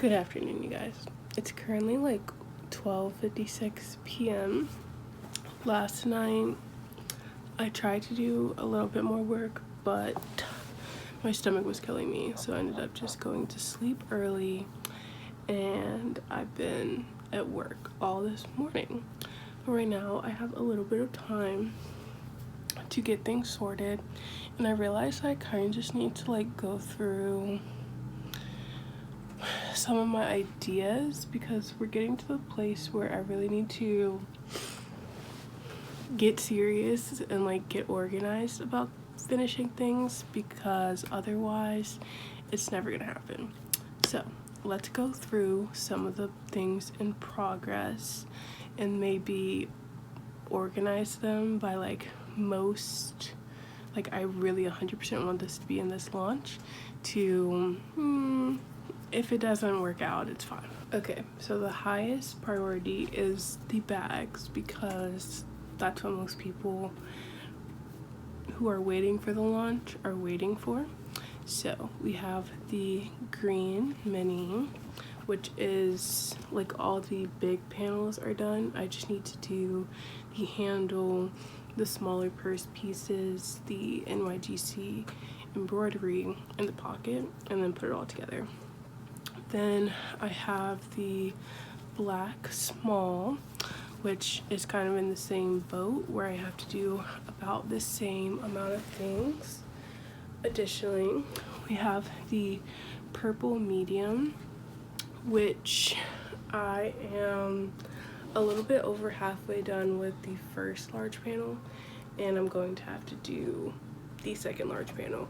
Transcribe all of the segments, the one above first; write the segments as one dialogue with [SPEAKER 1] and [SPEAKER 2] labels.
[SPEAKER 1] Good afternoon, you guys. It's currently like 12:56 p.m. Last night I tried to do a little bit more work, but my stomach was killing me, so I ended up just going to sleep early, and I've been at work all this morning. But right now I have a little bit of time to get things sorted, and I realized I kind of just need to like go through some of my ideas, because we're getting to the place where I really need to get serious and like get organized about finishing things, because otherwise it's never gonna happen. So let's go through some of the things in progress and maybe organize them by like most, like I really 100% want this to be in this launch, to if it doesn't work out, it's fine. Okay, so the highest priority is the bags, because that's what most people who are waiting for the launch are waiting for. So we have the green mini, which is like all the big panels are done. I just need to do the handle, the smaller purse pieces, the NYGC embroidery in the pocket, and then put it all together. Then I have the black small, which is kind of in the same boat where I have to do about the same amount of things. Additionally, we have the purple medium, which I am a little bit over halfway done with the first large panel, and I'm going to have to do the second large panel.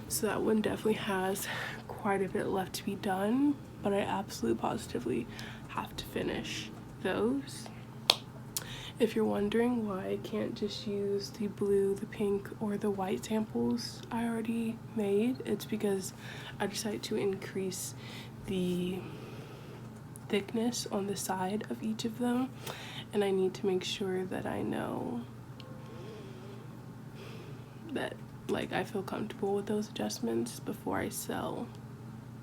[SPEAKER 1] So that one definitely has quite a bit left to be done, but I absolutely positively have to finish those. If you're wondering why I can't just use the blue, the pink, or the white samples I already made, it's because I decided to increase the thickness on the side of each of them, and I need to make sure that I know that like I feel comfortable with those adjustments before I sell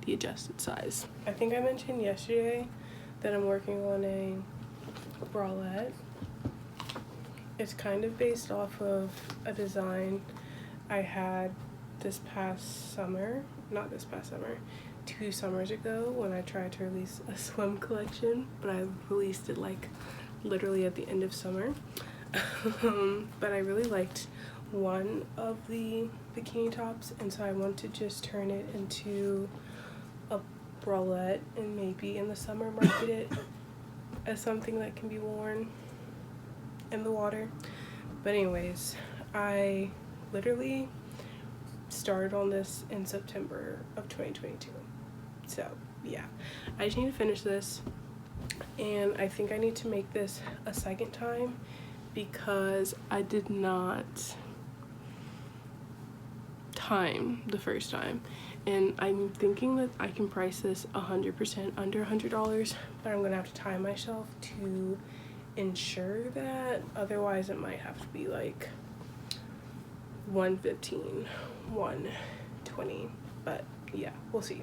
[SPEAKER 1] the adjusted size. I think I mentioned yesterday that I'm working on a bralette. It's kind of based off of a design I had this past summer, not this past summer, 2 summers ago, when I tried to release a swim collection, but I released it like literally at the end of summer. But I really liked one of the bikini tops, and so I want to just turn it into a bralette and maybe in the summer market it as something that can be worn in the water. But anyways, I literally started on this in September of 2022. So yeah, I just need to finish this, and I think I need to make this a second time because I did not time the first time, and I'm thinking that I can price this 100% under $100, but I'm gonna have to time myself to ensure that, otherwise it might have to be like 115, 120, but yeah, we'll see.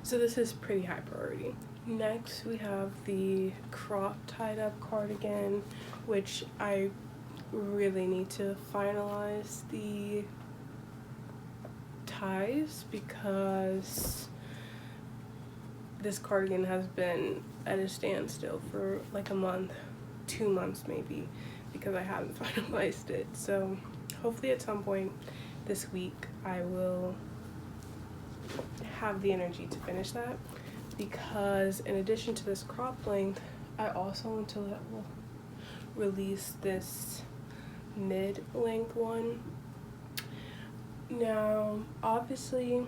[SPEAKER 1] So this is pretty high priority. Next we have the crop tied up cardigan, which I really need to finalize the ties, because this cardigan has been at a standstill for like a month, 2 months maybe, because I haven't finalized it. So hopefully at some point this week I will have the energy to finish that, because in addition to this crop length, I also want to release this mid-length one. Now obviously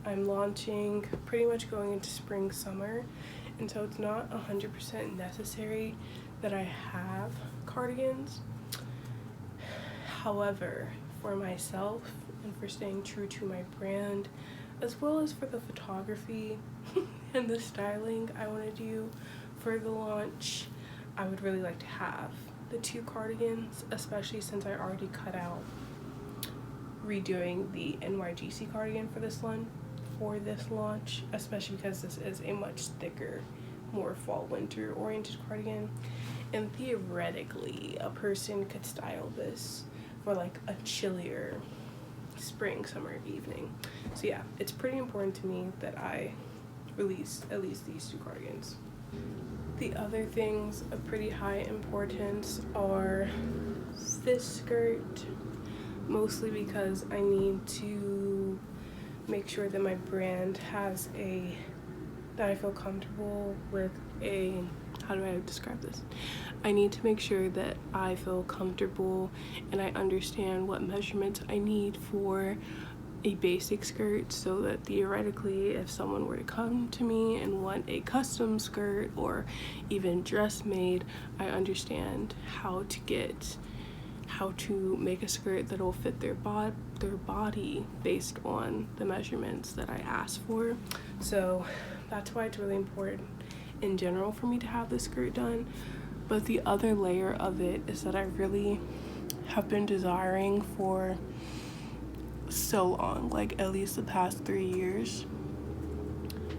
[SPEAKER 1] I'm launching pretty much going into spring summer, and so it's not 100% necessary that I have cardigans. However, for myself and for staying true to my brand, as well as for the photography and the styling I want to do for the launch, I would really like to have the 2 cardigans, especially since I already cut out redoing the NYGC cardigan for this one. for this launch, especially because this is a much thicker, more fall winter oriented cardigan, and theoretically a person could style this for like a chillier spring summer evening. So yeah, it's pretty important to me that I release at least these 2 cardigans. The other things of pretty high importance are this skirt, mostly because I need to make sure that my brand has that I feel comfortable with how do I describe this? I need to make sure that I feel comfortable and I understand what measurements I need for a basic skirt, so that theoretically if someone were to come to me and want a custom skirt or even dress made, I understand how to make a skirt that will fit their body based on the measurements that I asked for. So that's why it's really important in general for me to have this skirt done. But the other layer of it is that I really have been desiring for so long, like at least the past 3 years,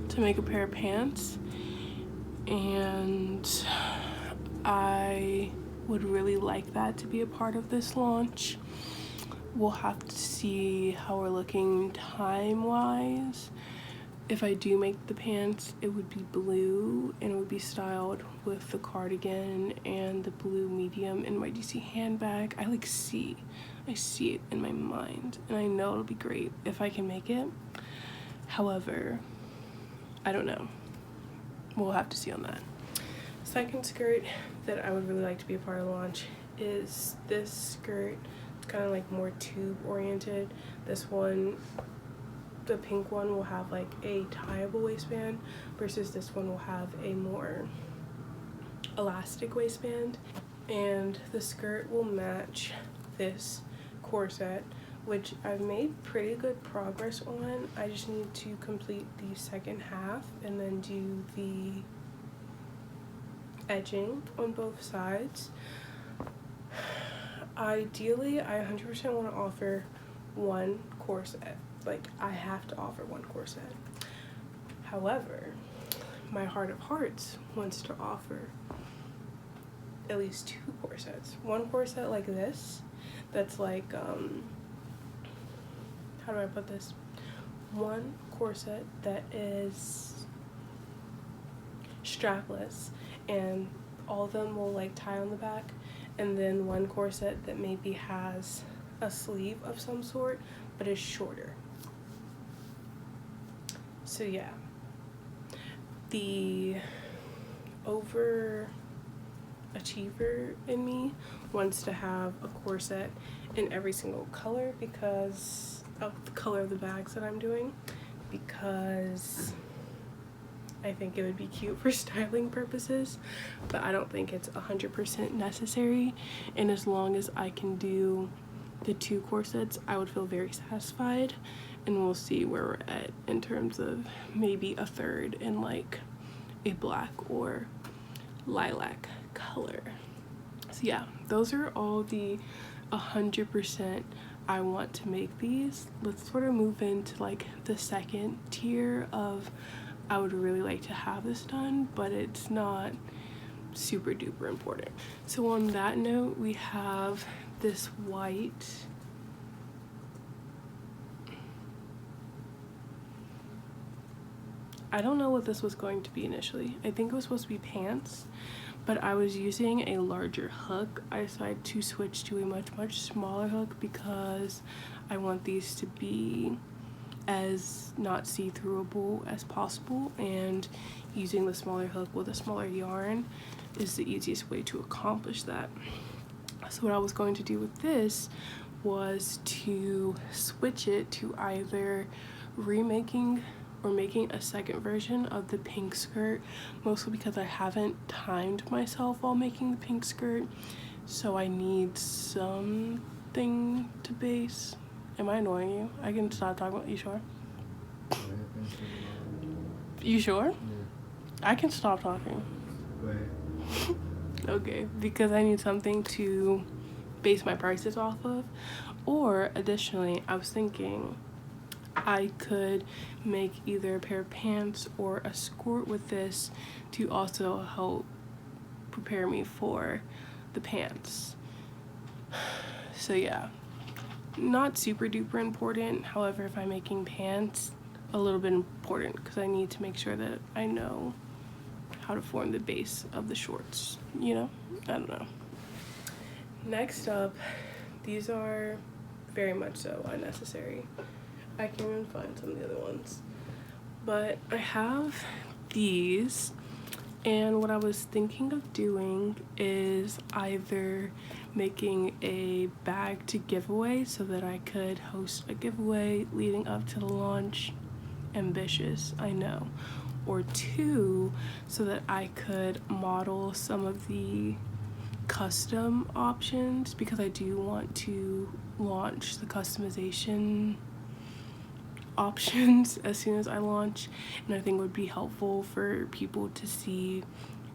[SPEAKER 1] to make a pair of pants, and I would really like that to be a part of this launch. We'll have to see how we're looking time-wise. If I do make the pants, it would be blue and it would be styled with the cardigan and the blue medium NYGC handbag. I see it in my mind, and I know it'll be great if I can make it. However, I don't know. We'll have to see on that. Second skirt that I would really like to be a part of the launch is this skirt. It's kind of like more tube oriented. This one, the pink one, will have like a tieable waistband, versus this one will have a more elastic waistband, and the skirt will match this corset, which I've made pretty good progress on. I just need to complete the second half and then do the edging on both sides. Ideally, I 100% want to offer one corset. Like, I have to offer one corset. However, my heart of hearts wants to offer at least 2 corsets. One corset like this, that's like, how do I put this? One corset that is strapless and all of them will like tie on the back, and then one corset that maybe has a sleeve of some sort but is shorter. So yeah, the overachiever in me wants to have a corset in every single color because of the color of the bags that I'm doing, because I think it would be cute for styling purposes, but I don't think it's 100% necessary. And as long as I can do the 2 corsets, I would feel very satisfied, and we'll see where we're at in terms of maybe a third in like a black or lilac color. So yeah, those are all the 100% I want to make these. Let's sort of move into like the second tier of I would really like to have this done, but it's not super duper important. So on that note, we have this white I don't know what this was going to be initially. I think it was supposed to be pants, but I was using a larger hook. I decided to switch to a much smaller hook because I want these to be as not see-throughable as possible, and using the smaller hook with a smaller yarn is the easiest way to accomplish that. So what I was going to do with this was to switch it to either remaking or making a second version of the pink skirt, mostly because I haven't timed myself while making the pink skirt, so I need something to base. Am I annoying you? I can stop talking about you. Sure? You sure? Yeah. I can stop talking. Go ahead. Okay, because I need something to base my prices off of. Or additionally, I was thinking I could make either a pair of pants or a skirt with this to also help prepare me for the pants. So yeah, not super duper important. However, if I'm making pants, a little bit important because I need to make sure that I know how to form the base of the shorts, you know? I don't know. Next up, these are very much so unnecessary. I can't even find some of the other ones. But I have these, and what I was thinking of doing is either making a bag to giveaway so that I could host a giveaway leading up to the launch. Ambitious, I know. Or two, so that I could model some of the custom options, because I do want to launch the customization options as soon as I launch, and I think it would be helpful for people to see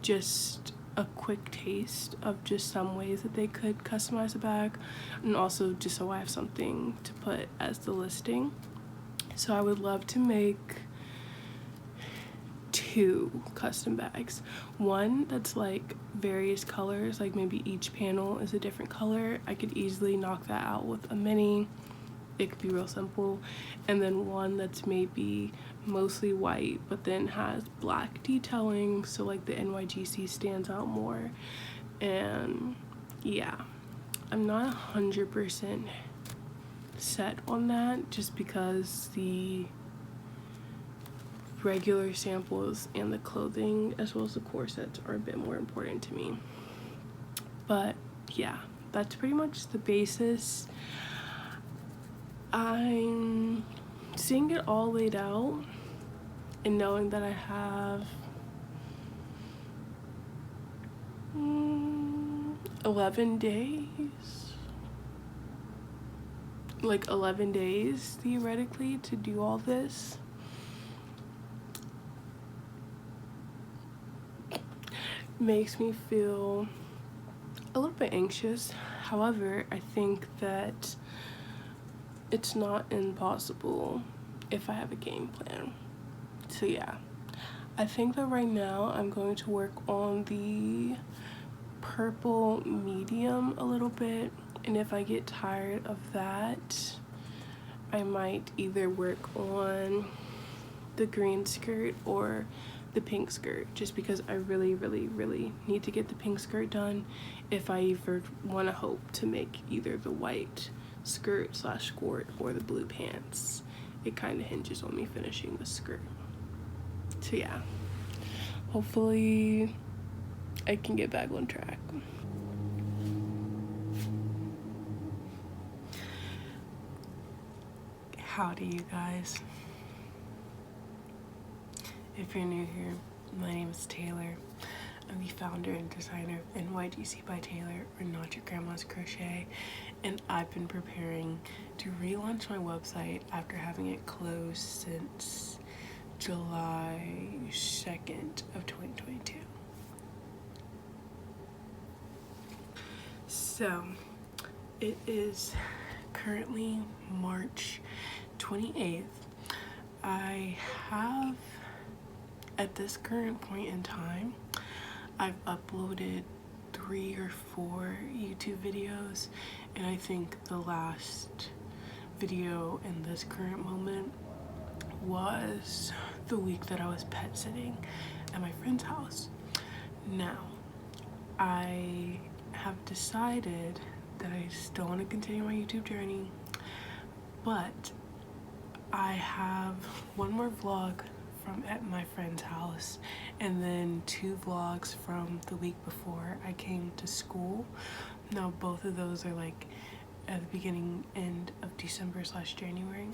[SPEAKER 1] just a quick taste of just some ways that they could customize a bag, and also just so I have something to put as the listing. So I would love to make 2 custom bags. One that's like various colors, like maybe each panel is a different color. I could easily knock that out with a mini. It could be real simple. And then one that's maybe mostly white but then has black detailing, so like the NYGC stands out more. And yeah, I'm not 100% set on that, just because the regular samples and the clothing as well as the corsets are a bit more important to me. But yeah, that's pretty much the basis. I'm seeing it all laid out and knowing that I have 11 days, like 11 days theoretically to do all this. Makes me feel a little bit anxious. However, I think that it's not impossible if I have a game plan. So yeah, I think that right now I'm going to work on the purple medium a little bit, and if I get tired of that, I might either work on the green skirt or the pink skirt, just because I really need to get the pink skirt done if I ever want to hope to make either the white skirt / skirt or the blue pants. It kind of hinges on me finishing the skirt. So yeah, hopefully I can get back on track. Howdy, you guys. If you're new here, my name is Taylor. I'm the founder and designer of NYGC by Taylor, or Not Your Grandma's Crochet, and I've been preparing to relaunch my website after having it closed since July 2nd of 2022. So it is currently March 28th. I have, at this current point in time, I've uploaded 3 or 4 YouTube videos, and I think the last video in this current moment was the week that I was pet sitting at my friend's house. Now, I have decided that I still want to continue my YouTube journey, but I have one more vlog from at my friend's house, and then 2 vlogs from the week before I came to school. Now both of those are like at the beginning end of December / January,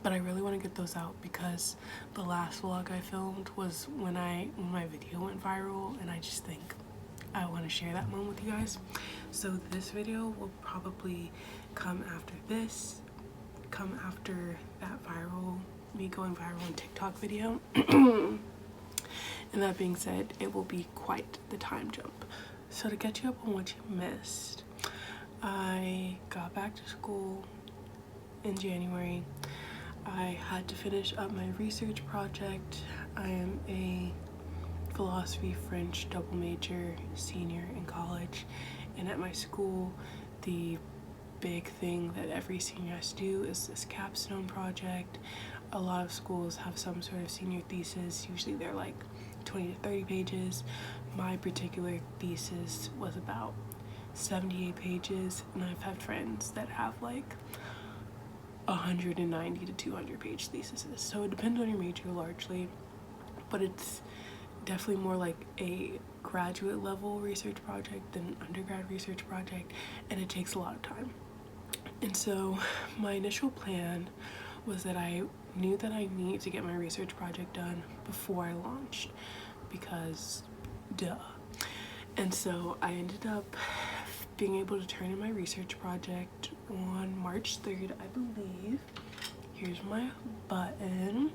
[SPEAKER 1] but I really want to get those out because the last vlog I filmed was when my video went viral, and I just think I want to share that moment with you guys. So this video will probably come after this, come after that me going viral on TikTok video. And that being said, it will be quite the time jump. So to get you up on what you missed, I got back to school in January. had to finish up my research project. I am a philosophy French double major senior in college, and at my school the big thing that every senior has to do is this capstone project. A lot of schools have some sort of senior thesis. Usually they're like 20 to 30 pages. My particular thesis was about 78 pages, and I've had friends that have like 190 to 200 page theses. So it depends on your major largely, but it's definitely more like a graduate level research project than an undergrad research project, and it takes a lot of time. And so my initial plan was that I knew that I need to get my research project done before I launched, because duh. And so I ended up being able to turn in my research project on March 3rd, I believe. Here's my button.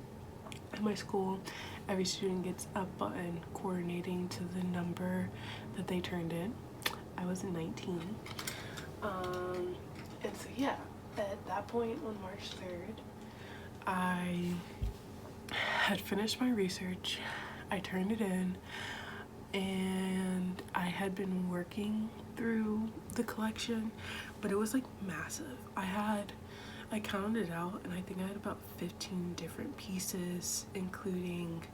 [SPEAKER 1] At my school, every student gets a button coordinating to the number that they turned in. I was 19. And so yeah, at that point on March 3rd, I had finished my research. I turned it in, and I had been working through the collection, but it was like massive. I counted it out, and I think I had about 15 different pieces, including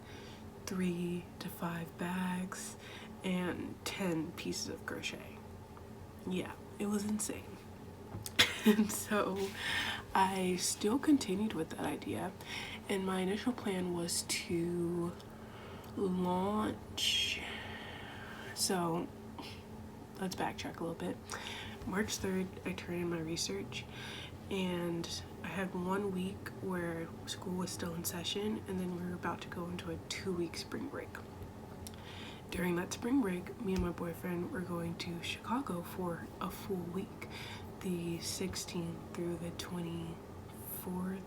[SPEAKER 1] 3 to 5 bags and 10 pieces of crochet. Yeah, it was insane. And so I still continued with that idea, and my initial plan was to launch. So let's backtrack a little bit. March 3rd, I turned in my research, and I had 1 week where school was still in session, and then we were about to go into a 2-week spring break. During that spring break, me and my boyfriend were going to Chicago for a full week, the 16th through the 24th or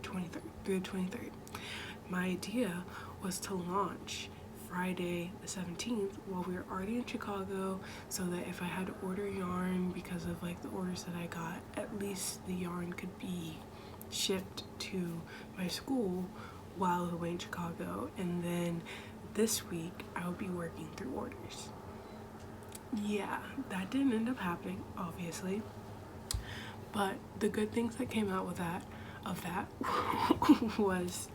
[SPEAKER 1] 23rd, through the 23rd. My idea was to launch Friday the 17th while we were already in Chicago, so that if I had to order yarn because of like the orders that I got, at least the yarn could be shipped to my school while I was away in Chicago, and then this week I would be working through orders. Yeah, that didn't end up happening, obviously, but the good things that came out with that was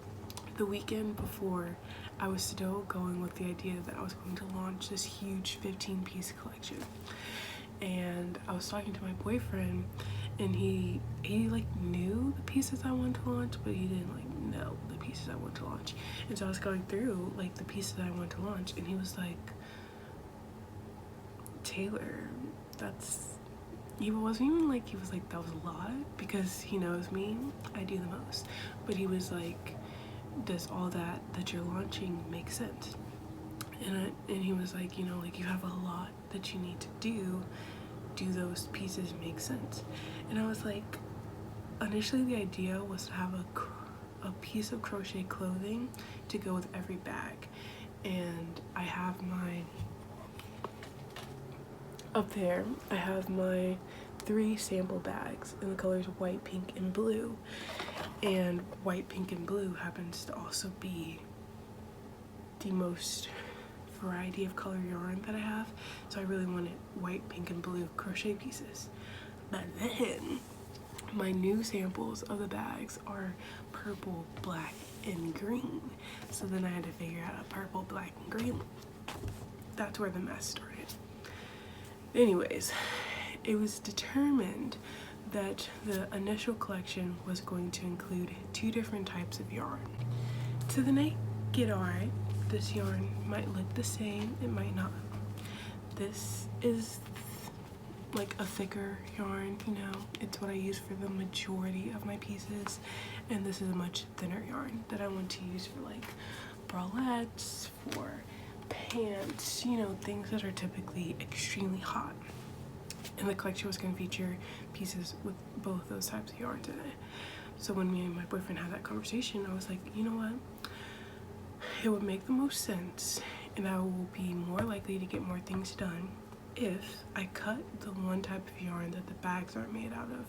[SPEAKER 1] the weekend before, I was still going with the idea that I was going to launch this huge 15-piece collection. And I was talking to my boyfriend, and he like knew the pieces I wanted to launch, but he didn't like know the pieces I wanted to launch. And so I was going through like the pieces I wanted to launch, and he was like, Taylor, he wasn't even like, he was like, that was a lot, because he knows me, I do the most. But he was like, does all that you're launching make sense? And he was like, you know, like, you have a lot that you need to do those pieces make sense? And I was like, initially the idea was to have a piece of crochet clothing to go with every bag. And I have up there, I have my 3 sample bags in the colors white, pink, and blue. And white, pink, and blue happens to also be the most variety of color yarn that I have. So I really wanted white, pink, and blue crochet pieces. But then my new samples of the bags are purple, black, and green. So then I had to figure out a purple, black, and green. That's where the mess started. Anyways, it was determined that the initial collection was going to include 2 different types of yarn. To the naked eye, this yarn might look the same, it might not. This is like a thicker yarn, you know, it's what I use for the majority of my pieces, and this is a much thinner yarn that I want to use for like bralettes, for pants, you know, things that are typically extremely hot. And the collection was going to feature pieces with both those types of yarns in it. So when me and my boyfriend had that conversation, I was like, you know what? It would make the most sense, and I will be more likely to get more things done if I cut the one type of yarn that the bags aren't made out of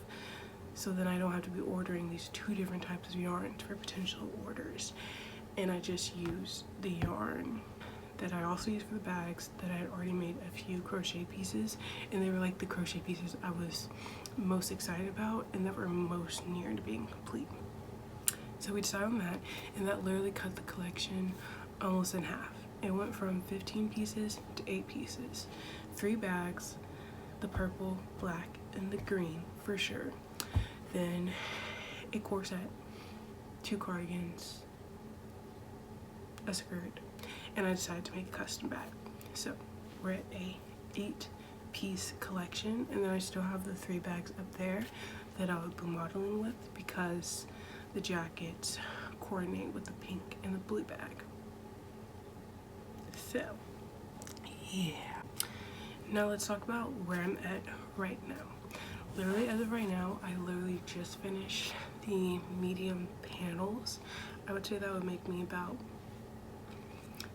[SPEAKER 1] so then I don't have to be ordering these 2 different types of yarns for potential orders. And I just use the yarn that I also use for the bags that I had already made a few crochet pieces, and they were like the crochet pieces I was most excited about and that were most near to being complete. So we decided on that, and that literally cut the collection almost in half. It went from 15 pieces to 8 pieces, 3 bags, the purple, black, and the green for sure. Then a corset, 2 cardigans, a skirt, and I decided to make a custom bag. So we're at a 8-piece collection, and then I still have the 3 bags up there that I would be modeling with because the jackets coordinate with the pink and the blue bag. So yeah, now let's talk about where I'm at right now. Literally as of right now, I literally just finished the medium panels. I would say that would make me about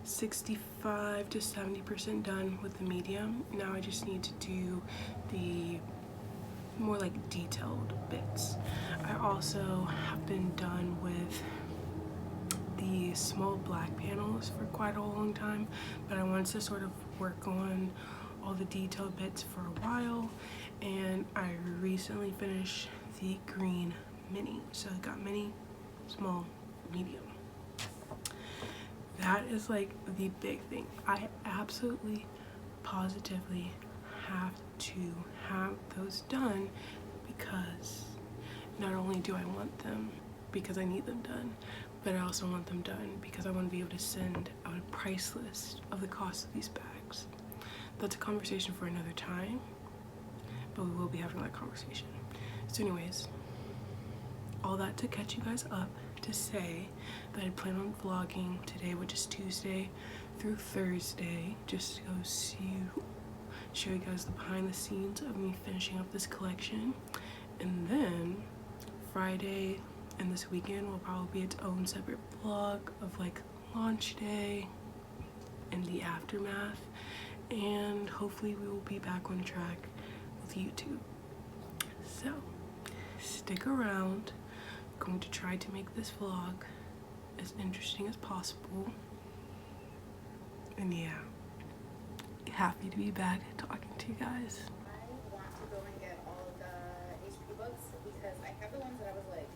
[SPEAKER 1] 65 to 70% done with the medium. Now I just need to do the more like detailed bits. I also have been done with the small black panels for quite a long time, but I wanted to sort of work on all the detailed bits for a while, and I recently finished the green mini. So I got mini, small, medium. That is like the big thing. I absolutely positively have to have those done because not only do I want them because I need them done, but I also want them done because I want to be able to send out a price list of the cost of these bags. That's a conversation for another time, but we will be having that conversation. So anyways, all that to catch you guys up to say that I plan on vlogging today, which is Tuesday through Thursday, just to go show you guys the behind the scenes of me finishing up this collection. And then Friday and this weekend will probably be its own separate vlog of like launch day and the aftermath, and hopefully we will be back on track with YouTube. So stick around. I'm going to try to make this vlog as interesting as possible, and yeah, happy to be back talking to you guys.
[SPEAKER 2] I want to go and get all of the HP books because I have the ones that I was like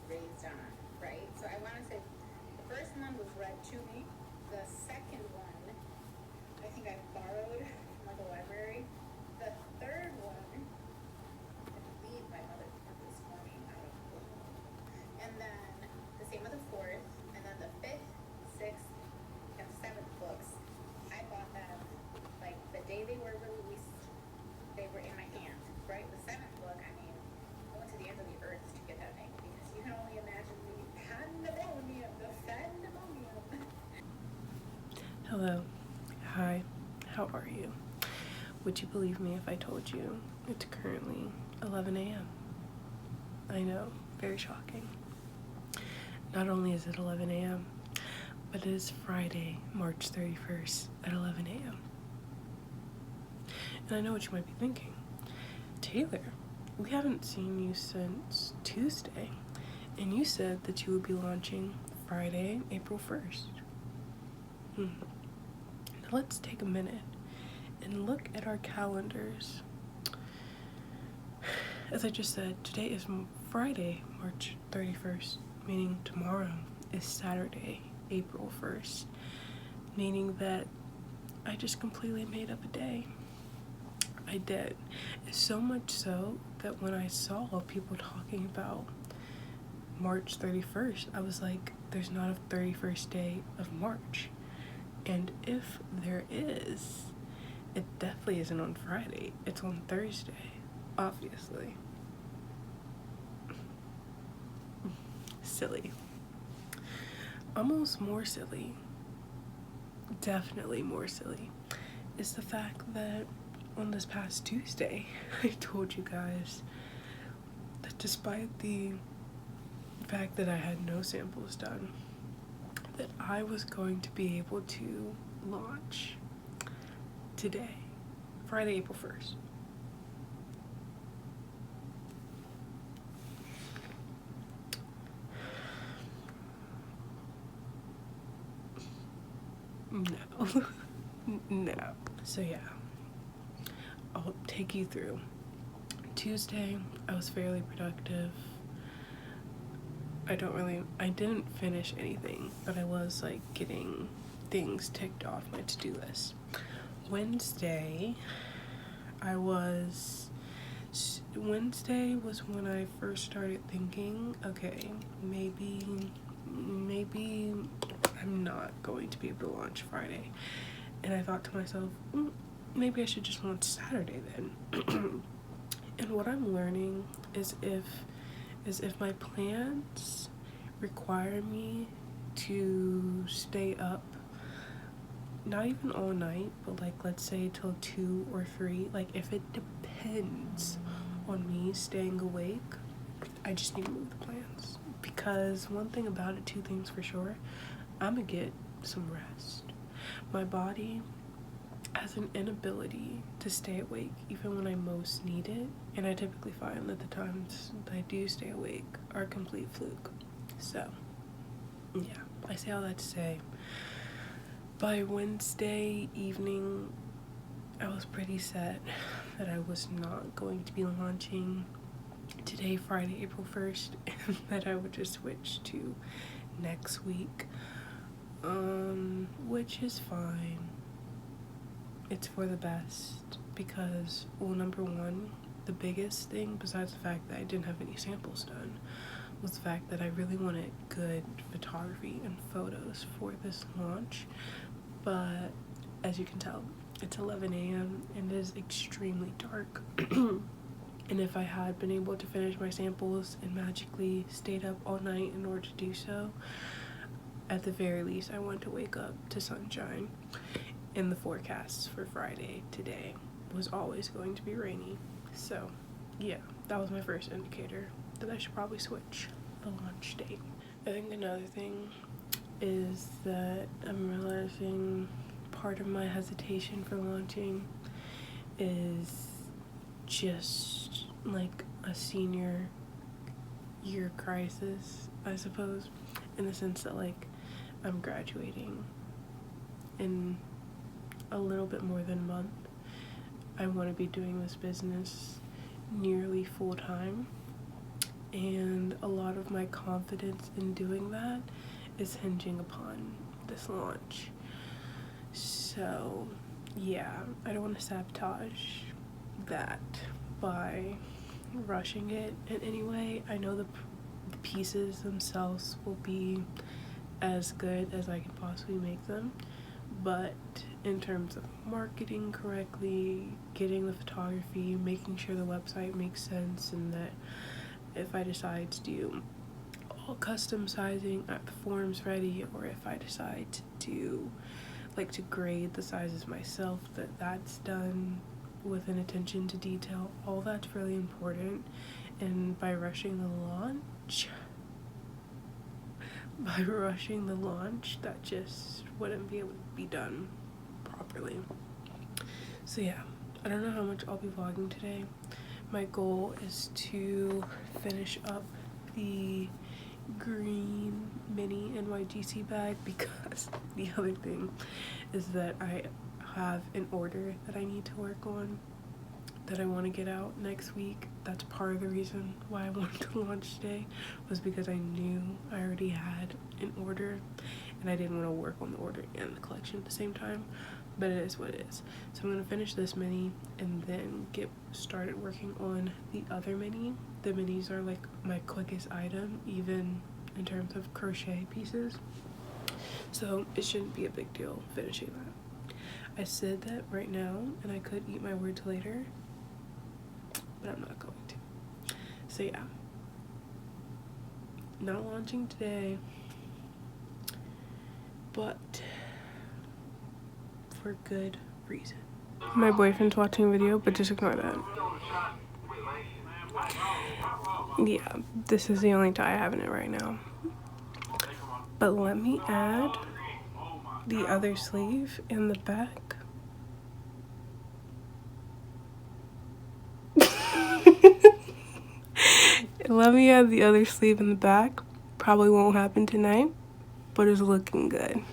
[SPEAKER 2] raised on, right? So I wanted to, the first one was read to me. The second one, I think I borrowed from like a library. The third one, I believe my mother put this morning out of book. And then the same with the fourth, and then the 5th, 6th, and 7th books. I bought them like the day they were released. They were in my hand, right? The 7th book, I mean, I went to the end of the earth to get that thing because you can only imagine the pandemonium, the pandemonium.
[SPEAKER 1] Hello, hi, how are you? Would you believe me if I told you it's currently 11 a.m.? I know, very shocking. Not only is it 11 a.m., but it is Friday, March 31st at 11 a.m. And I know what you might be thinking. Taylor, we haven't seen you since Tuesday, and you said that you would be launching Friday, April 1st. Now let's take a minute and look at our calendars. As I just said, today is Friday, March 31st, meaning tomorrow is Saturday, April 1st, meaning that I just completely made up a day. I did. So much so that when I saw people talking about March 31st, I was like, there's not a 31st day of March. And if there is, it definitely isn't on Friday. It's on Thursday, obviously. Silly. Almost more silly, definitely more silly, is the fact that on this past Tuesday, I told you guys that despite the fact that I had no samples done, that I was going to be able to launch today, Friday, April 1st. No. No. So yeah, I'll take you through. Tuesday, I was fairly productive. I didn't finish anything, but I was like getting things ticked off my to-do list. Wednesday was when I first started thinking, okay, maybe I'm not going to be able to launch Friday. And I thought to myself, maybe I should just launch Saturday then. And what I'm learning is if my plans require me to stay up, not even all night, but like let's say till 2 or 3, like if it depends on me staying awake, I just need to move the plans. Because one thing about it, two things for sure, I'm gonna get some rest. My body has an inability to stay awake even when I most need it, and I typically find that the times that I do stay awake are a complete fluke. So yeah, I say all that to say, by Wednesday evening I was pretty set that I was not going to be launching today, Friday, April 1st, and that I would just switch to next week, which is fine. It's for the best because, well, number one, the biggest thing besides the fact that I didn't have any samples done was the fact that I really wanted good photography and photos for this launch. But as you can tell, it's 11 a.m. and it is extremely dark. And if I had been able to finish my samples and magically stayed up all night in order to do so, at the very least I wanted to wake up to sunshine. And the forecast for Friday today was always going to be rainy. So yeah, that was my first indicator that I should probably switch the launch date. I think another thing is that I'm realizing part of my hesitation for launching is just like a senior year crisis, I suppose, in the sense that like I'm graduating in a little bit more than a month. I want to be doing this business nearly full time, and a lot of my confidence in doing that is hinging upon this launch. So yeah, I don't want to sabotage that by rushing it in any way. I know the pieces themselves will be as good as I can possibly make them, but in terms of marketing correctly, getting the photography, making sure the website makes sense, and that if I decide to do all custom sizing at the forms ready, or if I decide to do like to grade the sizes myself, that's done with an attention to detail. All that's really important, and by rushing the launch, that just wouldn't be able to be done properly. So yeah, I don't know how much I'll be vlogging today. My goal is to finish up the green mini NYGC bag, because the other thing is that I have an order that I need to work on that I want to get out next week. That's part of the reason why I wanted to launch today, was because I knew I already had an order and I didn't want to work on the order and the collection at the same time, but it is what it is. So I'm going to finish this mini and then get started working on the other mini. The minis are like my quickest item, even in terms of crochet pieces, so it shouldn't be a big deal finishing that. I said that right now, and I could eat my words later, but I'm not going to. So yeah, not launching today, but for good reason. My boyfriend's watching a video, but just ignore that. Yeah, this is the only tie I have in it right now. But let me add the other sleeve in the back. Let me add the other sleeve in the back. Probably won't happen tonight, but it's looking good.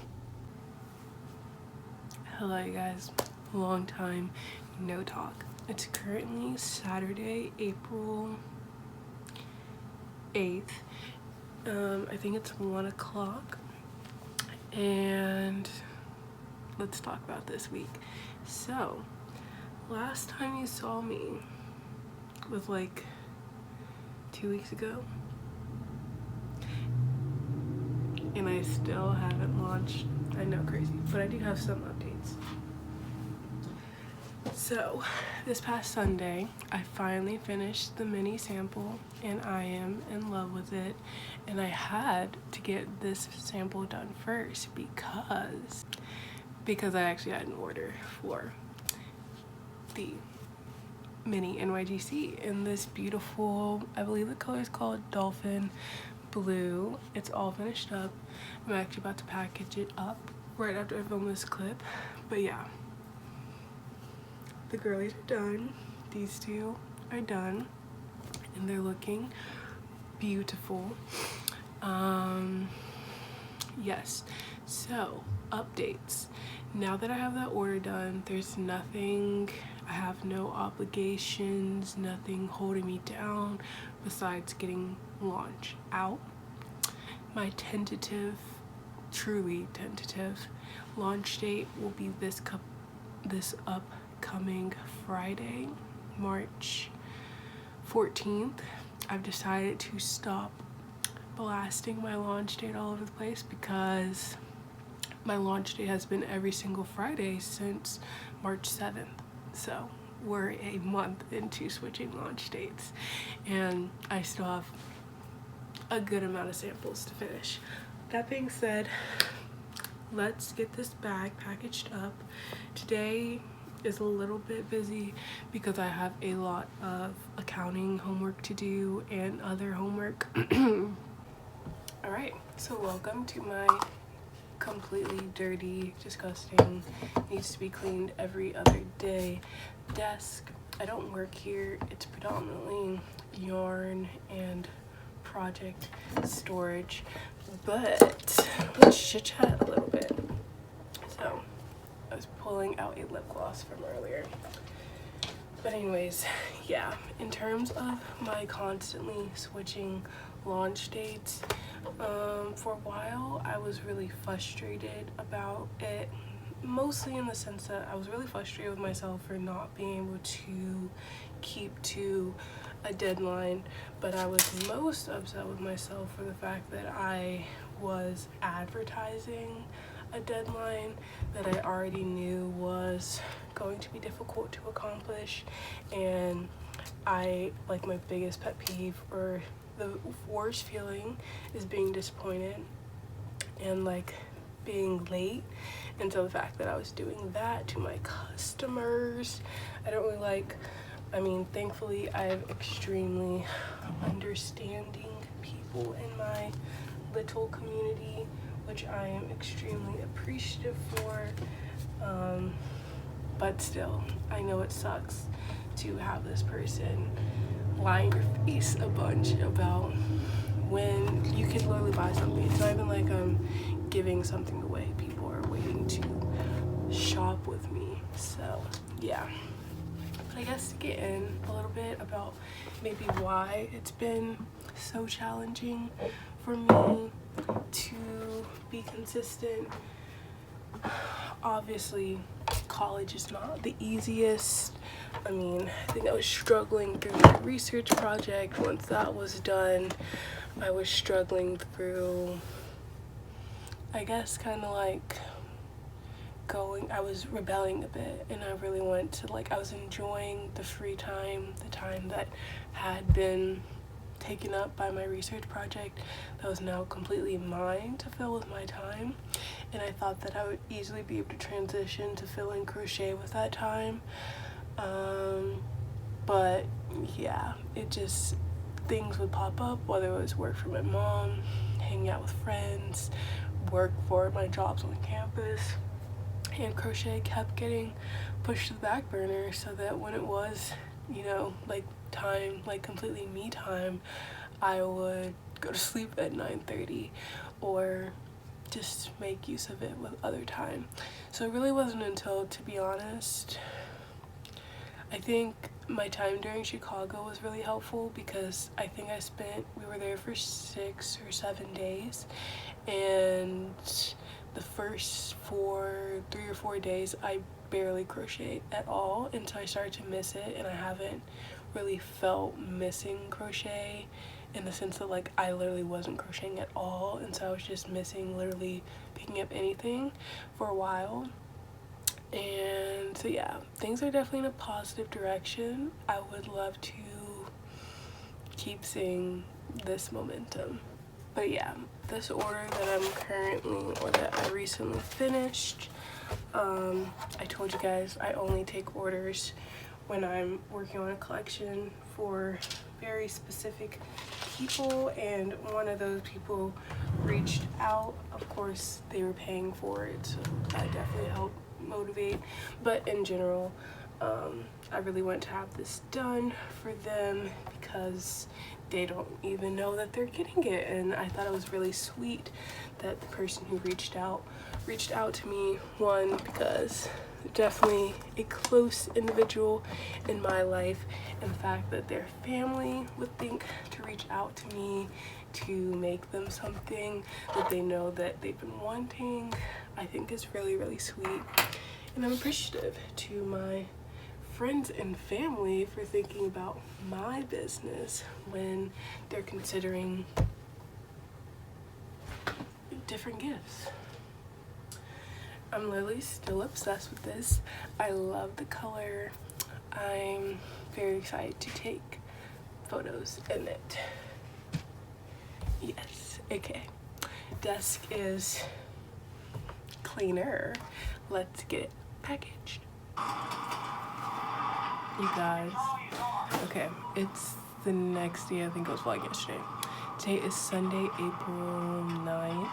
[SPEAKER 1] Hello you guys, long time no talk. It's currently Saturday, April 8th. I think it's 1 o'clock, and let's talk about this week. So, last time you saw me was like 2 weeks ago, and I still haven't launched. I know, crazy, but I do have some updates. So this past Sunday I finally finished the mini sample and I am in love with it, and I had to get this sample done first because I actually had an order for the mini NYGC in this beautiful, I believe the color is called Dolphin Blue. It's all finished up. I'm actually about to package it up right after I film this clip, but yeah, the girlies are done. These two are done and they're looking beautiful. Yes, so updates. Now that I have that order done, there's nothing, I have no obligations, nothing holding me down besides getting launch out. My tentative, truly tentative launch date will be this upcoming Friday, March 14th. I've decided to stop blasting my launch date all over the place because my launch date has been every single Friday since March 7th. So we're a month into switching launch dates and I still have a good amount of samples to finish. That being said, let's get this bag packaged up. Today is a little bit busy because I have a lot of accounting homework to do and other homework. Alright, so welcome to my completely dirty, disgusting, needs to be cleaned every other day desk. I don't work here. It's predominantly yarn and project storage, but let's chit chat a little bit. So I was pulling out a lip gloss from earlier, but anyways, yeah, in terms of my constantly switching launch dates, for a while I was really frustrated about it, mostly in the sense that I was really frustrated with myself for not being able to keep to a deadline, but I was most upset with myself for the fact that I was advertising a deadline that I already knew was going to be difficult to accomplish. And I, like, my biggest pet peeve, or the worst feeling, is being disappointed and like being late. And so the fact that I was doing that to my customers, I don't really like. I mean, thankfully I have extremely understanding people in my little community, which I am extremely appreciative for, but still, I know it sucks to have this person lie in your face a bunch about when you can literally buy something. It's not even like I'm giving something away. People are waiting to shop with me. So yeah, but I guess to get in a little bit about maybe why it's been so challenging for me to be consistent. Obviously, college is not the easiest. I mean, I think I was struggling through my research project. Once that was done, I was struggling through, I guess, kind of like I was rebelling a bit, and I really wanted to, like, I was enjoying the free time, the time that had been taken up by my research project that was now completely mine to fill with my time, and I thought that I would easily be able to transition to fill in crochet with that time, but yeah, it just, things would pop up, whether it was work for my mom, hanging out with friends, work for my jobs on campus, and crochet kept getting pushed to the back burner, so that when it was, you know, like time, like completely me time, I would go to sleep at 9:30 or just make use of it with other time. So it really wasn't until, to be honest, I think my time during Chicago was really helpful because I think we were there for 6 or 7 days, and the first 3 or 4 days I barely crocheted at all until I started to miss it, and I haven't really felt missing crochet in the sense that like I literally wasn't crocheting at all, and so I was just missing literally picking up anything for a while. And so yeah, things are definitely in a positive direction. I would love to keep seeing this momentum. But yeah, this order that I recently finished, I told you guys I only take orders when I'm working on a collection for very specific people, and one of those people reached out. Of course, they were paying for it, so that definitely helped motivate. But in general, I really want to have this done for them because they don't even know that they're getting it, and I thought it was really sweet that the person who reached out to me, one, because definitely a close individual in my life, and the fact that their family would think to reach out to me to make them something that they know that they've been wanting, I think is really, really sweet. And I'm appreciative to my friends and family for thinking about my business when they're considering different gifts. I'm literally still obsessed with this. I love the color. I'm very excited to take photos in it. Yes, okay. Desk is cleaner. Let's get it packaged. You guys, okay, it's the next day. I think I was vlogging yesterday. Today is Sunday, April 9th,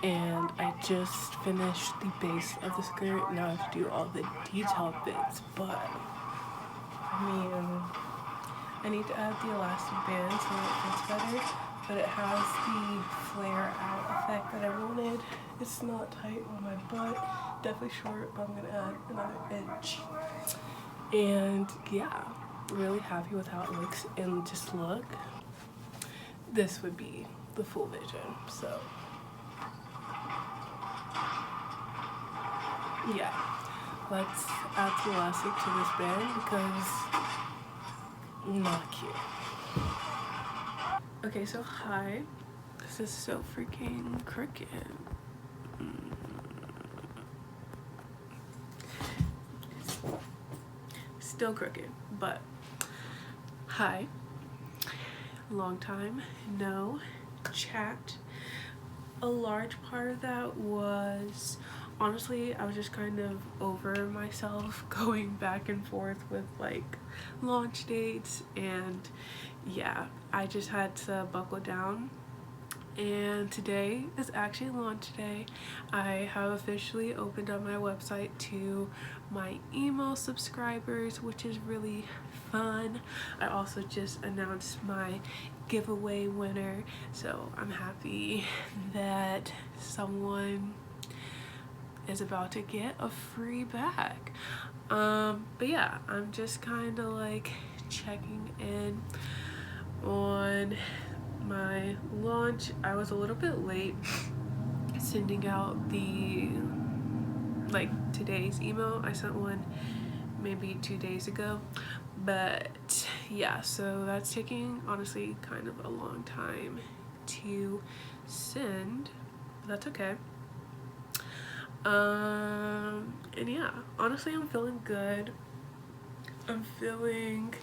[SPEAKER 1] and I just finished the base of the skirt. Now I have to do all the detailed bits, but I mean, I need to add the elastic band so it fits better, but it has the flare out effect that I wanted. It's not tight on my butt, definitely short, but I'm gonna add another inch. And yeah, really happy with how it looks. And just look, this would be the full vision. So yeah, let's add some elastic to this band because not cute. Okay, so hi, this is so freaking crooked. Still crooked, but hi, long time no chat. A large part of that was honestly I was just kind of over myself going back and forth with like launch dates, and yeah, I just had to buckle down. And today is actually launch day. I have officially opened up my website to my email subscribers, which is really fun. I also just announced my giveaway winner, so I'm happy that someone is about to get a free bag. But yeah, I'm just kind of like checking in on my launch. I was a little bit late sending out the today's email. I sent one maybe 2 days ago, but yeah, so that's taking honestly kind of a long time to send, but that's okay. And yeah, honestly I'm feeling good. I'm feeling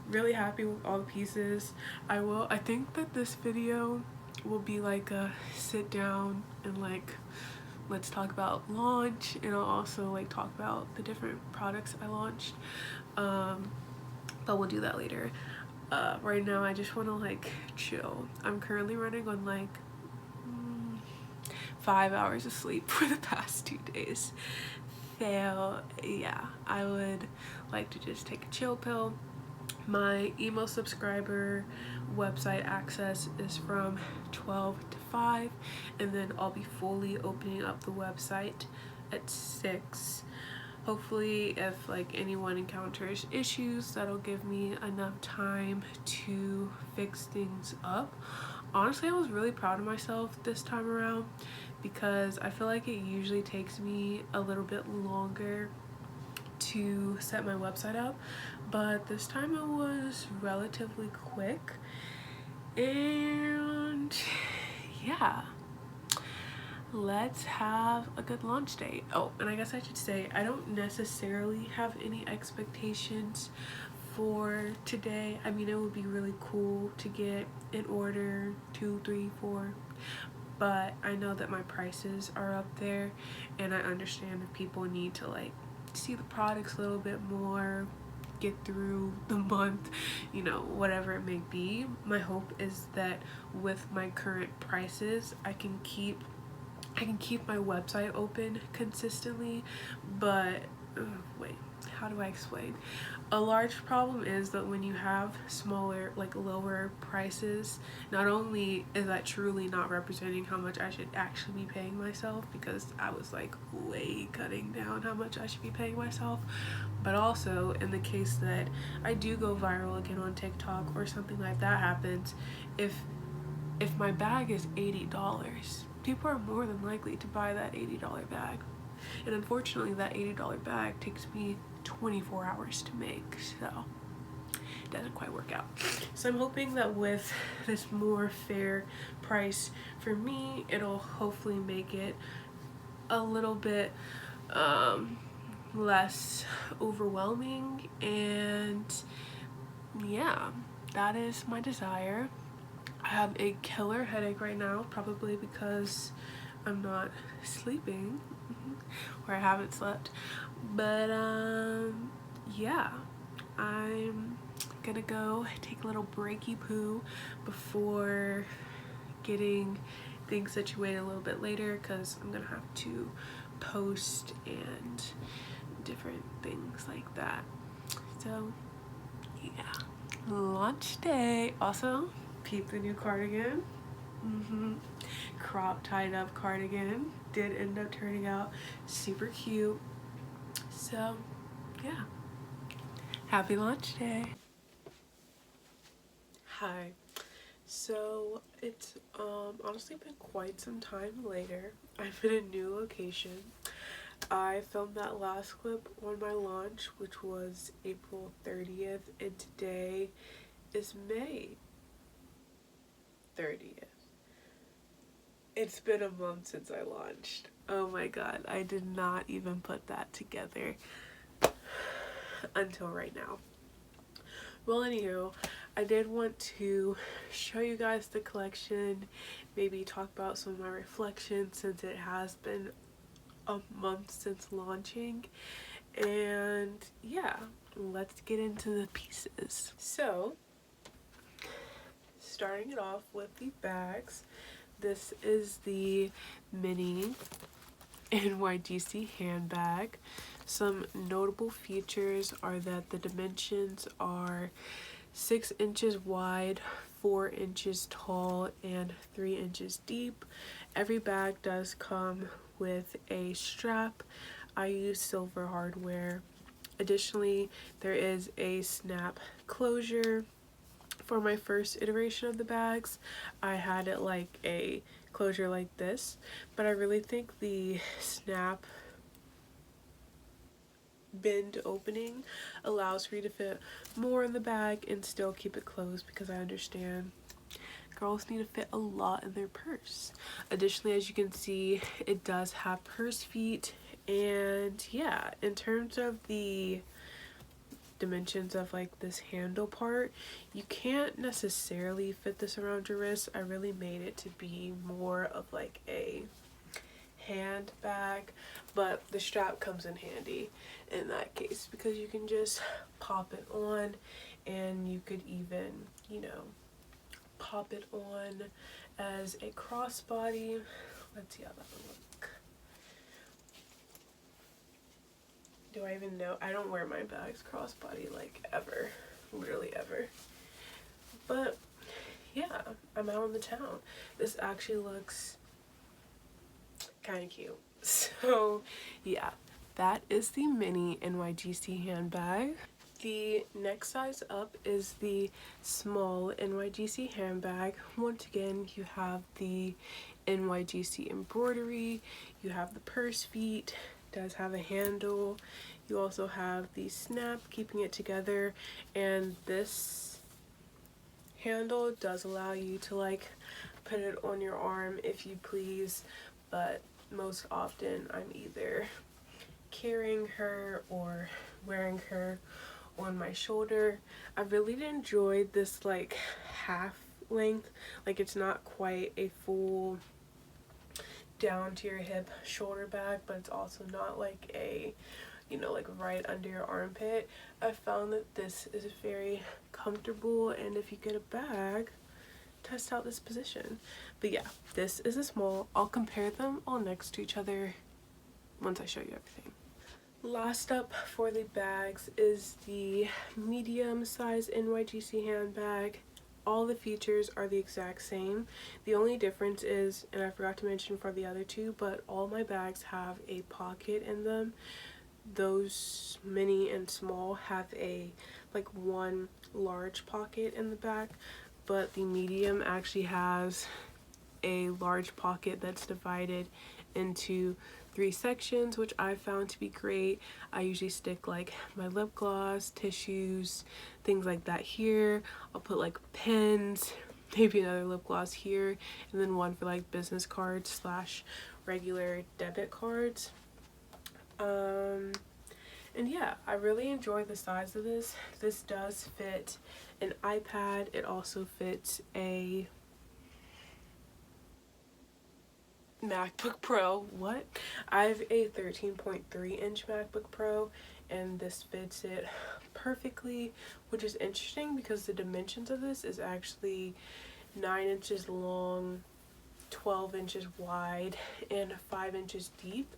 [SPEAKER 1] really happy with all the pieces. I think that this video will be like a sit down and like let's talk about launch, and I'll also like talk about the different products I launched, but we'll do that later. Right now I just want to like chill. I'm currently running on like 5 hours of sleep for the past 2 days. So yeah, I would like to just take a chill pill, My email subscriber website access is from 12 to 5, and then I'll be fully opening up the website at 6. Hopefully if like anyone encounters issues, that'll give me enough time to fix things up. Honestly, I was really proud of myself this time around because I feel like it usually takes me a little bit longer to set my website up, but this time it was relatively quick. And yeah, let's have a good launch date. Oh, and I guess I should say I don't necessarily have any expectations for today. I mean, it would be really cool to get an order 2, 3, 4, but I know that my prices are up there, and I understand if people need to like see the products a little bit more, get through the month, you know, whatever it may be. My hope is that with my current prices, I can keep my website open consistently, but wait, how do I explain? A large problem is that when you have smaller, like lower prices, not only is that truly not representing how much I should actually be paying myself, because I was like way cutting down how much I should be paying myself, but also in the case that I do go viral again on TikTok or something like that happens, if my bag is $80, people are more than likely to buy that $80 bag. And unfortunately, that $80 bag takes me 24 hours to make, so it doesn't quite work out. So I'm hoping that with this more fair price for me, it'll hopefully make it a little bit less overwhelming. And yeah, that is my desire. I have a killer headache right now, probably because I'm not sleeping or I haven't slept, but yeah, I'm gonna go take a little breaky poo before getting things situated a little bit later, because I'm gonna have to post and different things like that. So yeah, launch day. Also, peep the new cardigan. Crop tied up cardigan. Did end up turning out super cute. So yeah, happy launch day. Hi. So it's honestly been quite some time later. I'm in a new location. I filmed that last clip on my launch, which was April 30th, and today is May 30th. It's been a month since I launched. Oh my god, I did not even put that together until right now. Well, anywho, I did want to show you guys the collection, maybe talk about some of my reflections since it has been a month since launching, and yeah, let's get into the pieces. So, starting it off with the bags, this is the mini NYGC handbag. Some notable features are that the dimensions are 6 inches wide, 4 inches tall, and 3 inches deep. Every bag does come with a strap. I use silver hardware. Additionally, there is a snap closure. For my first iteration of the bags, I had it like a closure like this, but I really think the snap bend opening allows for you to fit more in the bag and still keep it closed, because I understand girls need to fit a lot in their purse. Additionally, as you can see, it does have purse feet, and yeah, in terms of the dimensions of like this handle part, you can't necessarily fit this around your wrist. I really made it to be more of like a handbag, but the strap comes in handy in that case, because you can just pop it on, and you could even, you know, pop it on as a crossbody. Let's see how that would look. Do I even know? I don't wear my bags crossbody like ever. literally ever. But yeah, I'm out in the town. This actually looks kind of cute. So yeah, that is the mini NYGC handbag. The next size up is the small NYGC handbag. Once again, you have the NYGC embroidery, you have the purse feet, it does have a handle, you also have the snap keeping it together, and this handle does allow you to like put it on your arm if you please, but most often I'm either carrying her or wearing her on my shoulder. I really enjoyed this like half length, like it's not quite a full down to your hip shoulder bag, but it's also not like a, you know, like right under your armpit. I found that this is very comfortable, and if you get a bag, test out this position. But yeah, this is a small. I'll compare them all next to each other once I show you everything. Last up for the bags is the medium size NYGC handbag. All the features are the exact same. The only difference is, and I forgot to mention for the other two, but all my bags have a pocket in them. Those mini and small have a like one large pocket in the back, but the medium actually has a large pocket that's divided into 3 sections, which I found to be great. I usually stick like my lip gloss, tissues, things like that here. I'll put like pens, maybe another lip gloss here, and then one for like business cards slash regular debit cards. And yeah, I really enjoy the size of this. This does fit an iPad. It also fits a MacBook Pro. What? I have a 13.3 inch MacBook Pro, and this fits it perfectly, which is interesting because the dimensions of this is actually 9 inches long, 12 inches wide, and 5 inches deep.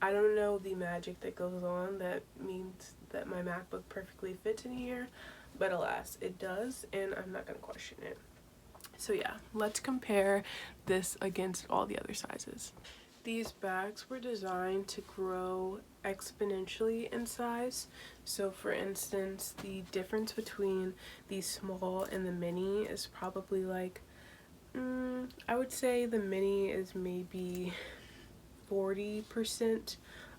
[SPEAKER 1] I don't know the magic that goes on that means that my MacBook perfectly fits in here, but alas, it does, and I'm not gonna question it. So yeah, let's compare this against all the other sizes. These bags were designed to grow exponentially in size. So for instance, the difference between the small and the mini is probably like, I would say the mini is maybe 40%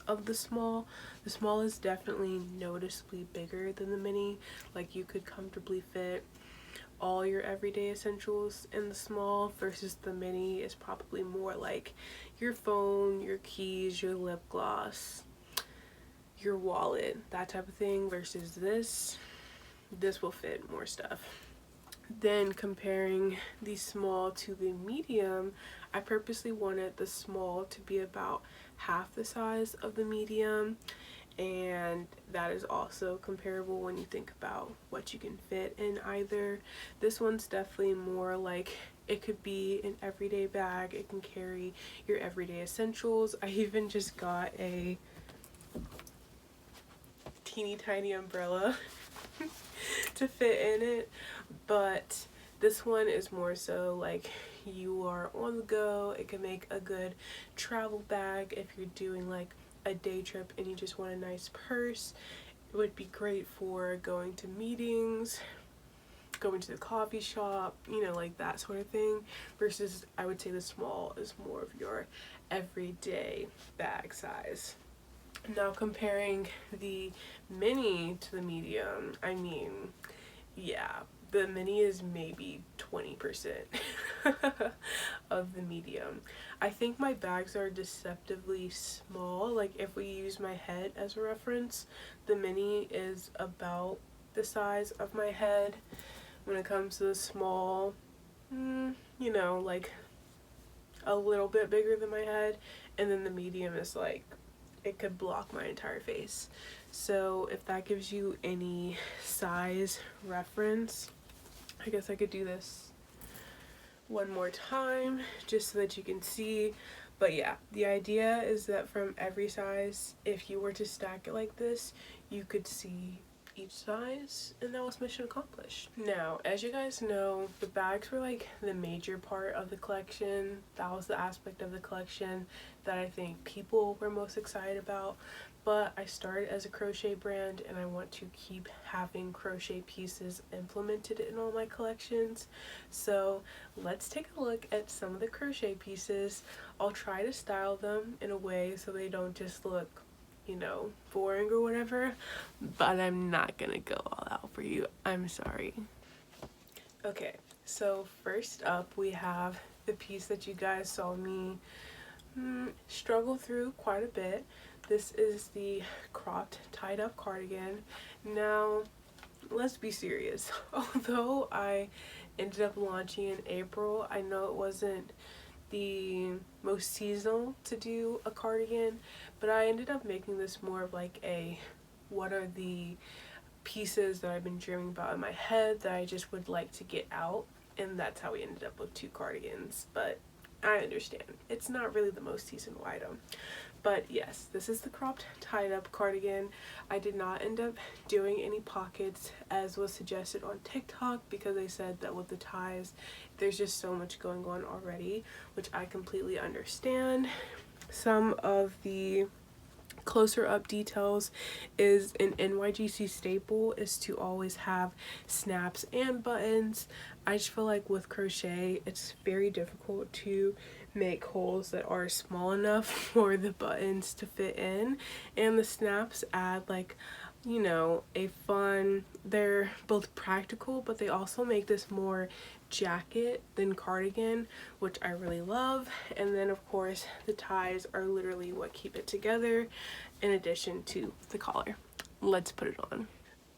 [SPEAKER 1] of the small. The small is definitely noticeably bigger than the mini. Like you could comfortably fit all your everyday essentials in the small, versus the mini is probably more like your phone, your keys, your lip gloss, your wallet, that type of thing, versus this will fit more stuff. Then comparing the small to the medium, I purposely wanted the small to be about half the size of the medium, and that is also comparable when you think about what you can fit in either. This one's definitely more like it could be an everyday bag. It can carry your everyday essentials. I even just got a teeny tiny umbrella to fit in it, but this one is more so like you are on the go. It can make a good travel bag if you're doing like a day trip and you just want a nice purse. It would be great for going to meetings, going to the coffee shop, you know, like that sort of thing, versus I would say the small is more of your everyday bag size. Now comparing the mini to the medium, I mean, yeah, the mini is maybe 20% of the medium. I think my bags are deceptively small. Like if we use my head as a reference, the mini is about the size of my head. When it comes to the small, you know, like a little bit bigger than my head, and then the medium is like it could block my entire face. So if that gives you any size reference, I guess I could do this one more time just so that you can see. But yeah, the idea is that from every size, if you were to stack it like this, you could see each size, and that was mission accomplished. Now, as you guys know, the bags were like the major part of the collection. That was the aspect of the collection that I think people were most excited about. But I started as a crochet brand and I want to keep having crochet pieces implemented in all my collections. So let's take a look at some of the crochet pieces. I'll try to style them in a way so they don't just look, you know, boring or whatever, but I'm not gonna go all out for you. I'm sorry. Okay, so first up we have the piece that you guys saw me struggle through quite a bit. This is the cropped tied up cardigan. Now, let's be serious. Although I ended up launching in April, I know it wasn't the most seasonal to do a cardigan, but I ended up making this more of like a what are the pieces that I've been dreaming about in my head that I just would like to get out, and that's how we ended up with 2 cardigans. But I understand it's not really the most seasonal item. But yes, this is the cropped tied up cardigan. I did not end up doing any pockets as was suggested on TikTok because they said that with the ties there's just so much going on already, which I completely understand. Some of the closer up details is an NYGC staple is to always have snaps and buttons. I just feel like with crochet it's very difficult to make holes that are small enough for the buttons to fit in, and the snaps add like, you know, a fun, they're both practical but they also make this more jacket than cardigan, which I really love. And then of course the ties are literally what keep it together in addition to the collar. Let's put it on.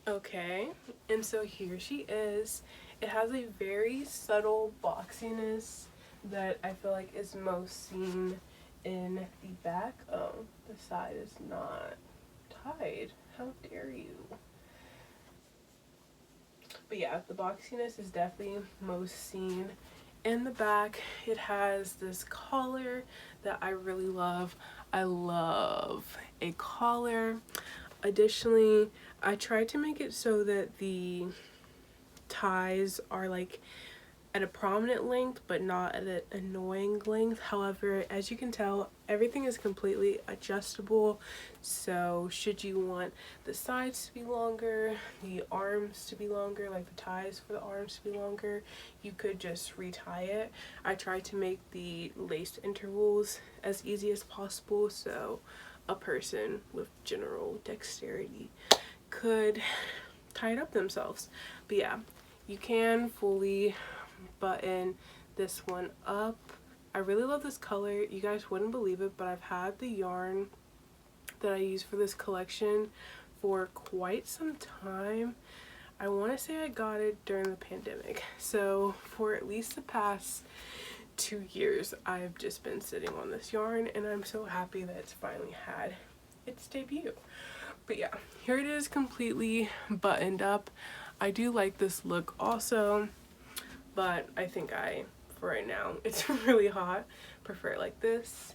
[SPEAKER 1] Okay, and so here she is. It has a very subtle boxiness that I feel like is most seen in the back. Oh, the side is not tied. How dare you? But yeah, the boxiness is definitely most seen in the back. It has this collar that I really love. I love a collar. Additionally, I tried to make it so that the ties are like at a prominent length but not at an annoying length. However, as you can tell, everything is completely adjustable. So should you want the sides to be longer, the arms to be longer, like the ties for the arms to be longer, you could just retie it. I tried to make the lace intervals as easy as possible so a person with general dexterity could tie it up themselves. But yeah, you can fully button this one up. I really love this color. You guys wouldn't believe it, but I've had the yarn that I use for this collection for quite some time. I want to say I got it during the pandemic, so for at least the past 2 years I've just been sitting on this yarn, and I'm so happy that it's finally had its debut. But yeah, here it is completely buttoned up. I do like this look also, but I think for right now, it's really hot, prefer it like this.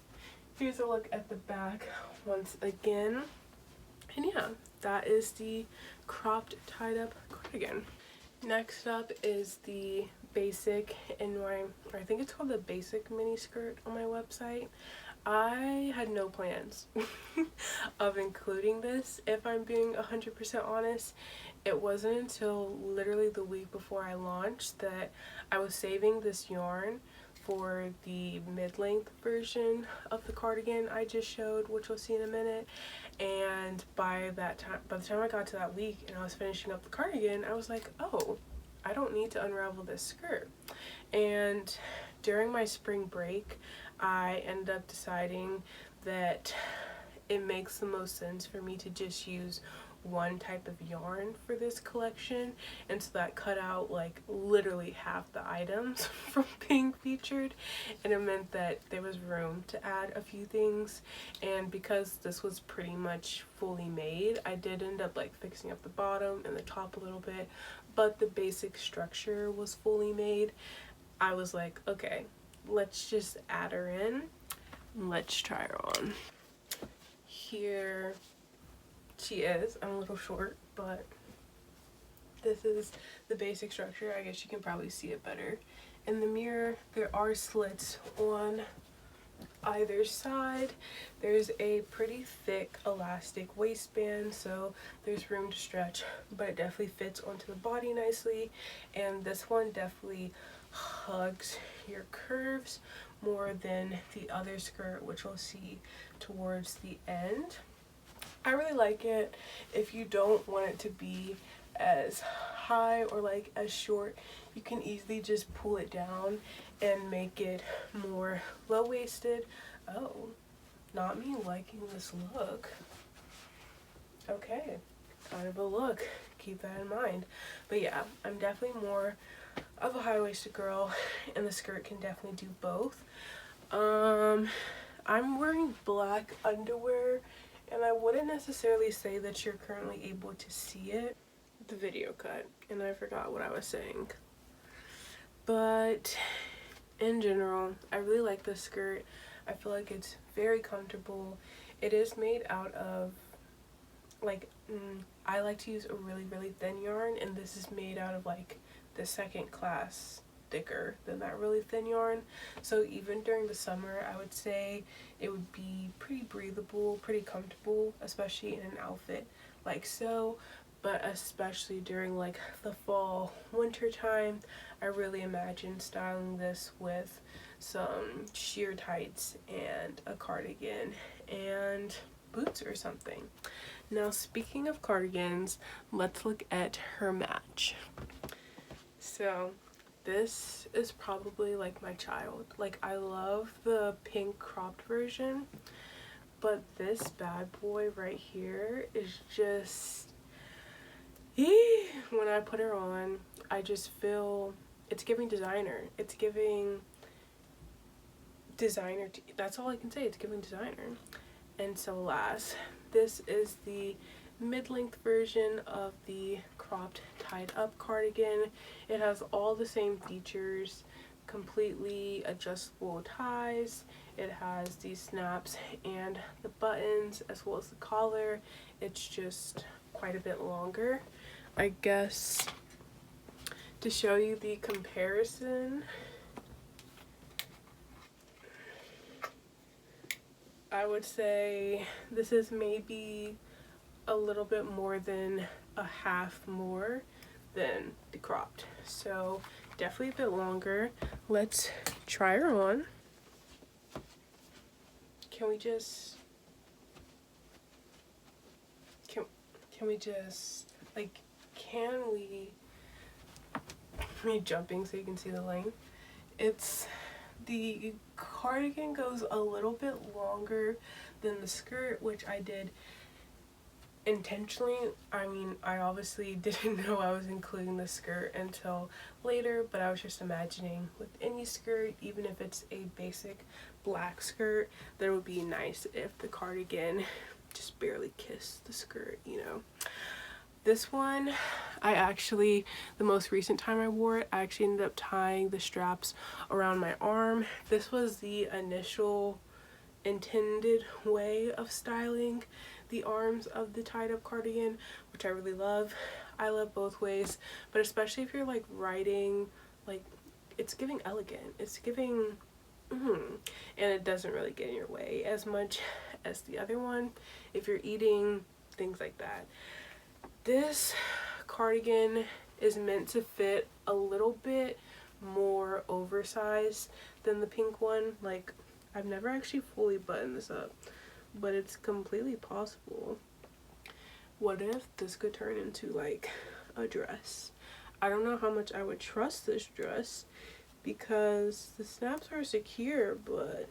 [SPEAKER 1] Here's a look at the back once again. And yeah, that is the cropped tied up cardigan. Next up is the basic I think it's called the basic mini skirt on my website. I had no plans of including this, if I'm being 100% honest. It wasn't until literally the week before I launched that I was saving this yarn for the mid-length version of the cardigan I just showed, which we'll see in a minute. And by the time I got to that week and I was finishing up the cardigan, I was like, oh, I don't need to unravel this skirt. And during my spring break, I ended up deciding that it makes the most sense for me to just use one type of yarn for this collection, and so that cut out like literally half the items from being featured, and it meant that there was room to add a few things. And because this was pretty much fully made, I did end up like fixing up the bottom and the top a little bit, but the basic structure was fully made. I was like, okay, let's just add her in. Let's try her on. Here she is. I'm a little short, but This is the basic structure. I guess you can probably see it better. In the mirror, there are slits on either side. There's a pretty thick elastic waistband, so there's room to stretch, but it definitely fits onto the body nicely. And this one definitely hugs your curves more than the other skirt, which we'll see towards the end. I really like it. If you don't want it to be as high or like as short, you can easily just pull it down and make it more low-waisted. Oh, not me liking this look. Okay, kind of a look. Keep that in mind. But yeah, I'm definitely more of a high-waisted girl, and the skirt can definitely do both. I'm wearing black underwear, and I wouldn't necessarily say that you're currently able to see it. The video cut, and I forgot what I was saying. But in general, I really like this skirt. I feel like it's very comfortable. It is made out of, like, I like to use a really, really thin yarn, and this is made out of, like, the second class thicker than that really thin yarn. So even during the summer, I would say it would be pretty breathable, pretty comfortable, especially in an outfit like so. But especially during like the fall winter time, I really imagine styling this with some sheer tights and a cardigan and boots or something. Now, speaking of cardigans, let's look at her match. So this is probably like my child. Like, I love the pink cropped version, but this bad boy right here is just, when I put her on, I just feel it's giving designer. It's giving designer. That's all I can say. It's giving designer. And so last, this is the mid-length version of the cropped tied up cardigan. It has all the same features, completely adjustable ties. It has these snaps and the buttons as well as the collar. It's just quite a bit longer. I guess to show you the comparison, I would say this is maybe a little bit more than a half more than the cropped. So definitely a bit longer. Let's try her on. Can we just like, can we, me jumping so you can see the length. It's, the cardigan goes a little bit longer than the skirt, which I did intentionally. I mean, I obviously didn't know I was including the skirt until later, but I was just imagining with any skirt, even if it's a basic black skirt, that it would be nice if the cardigan just barely kissed the skirt, you know. This one, I actually, the most recent time I wore it, I actually ended up tying the straps around my arm. This was the initial intended way of styling the arms of the tied up cardigan, which I really love. I love both ways, but especially if you're like writing, like, it's giving elegant, it's giving and it doesn't really get in your way as much as the other one if you're eating, things like that. This cardigan is meant to fit a little bit more oversized than the pink one. Like, I've never actually fully buttoned this up, but it's completely possible. What if this could turn into like a dress? I don't know how much I would trust this dress because the snaps are secure, but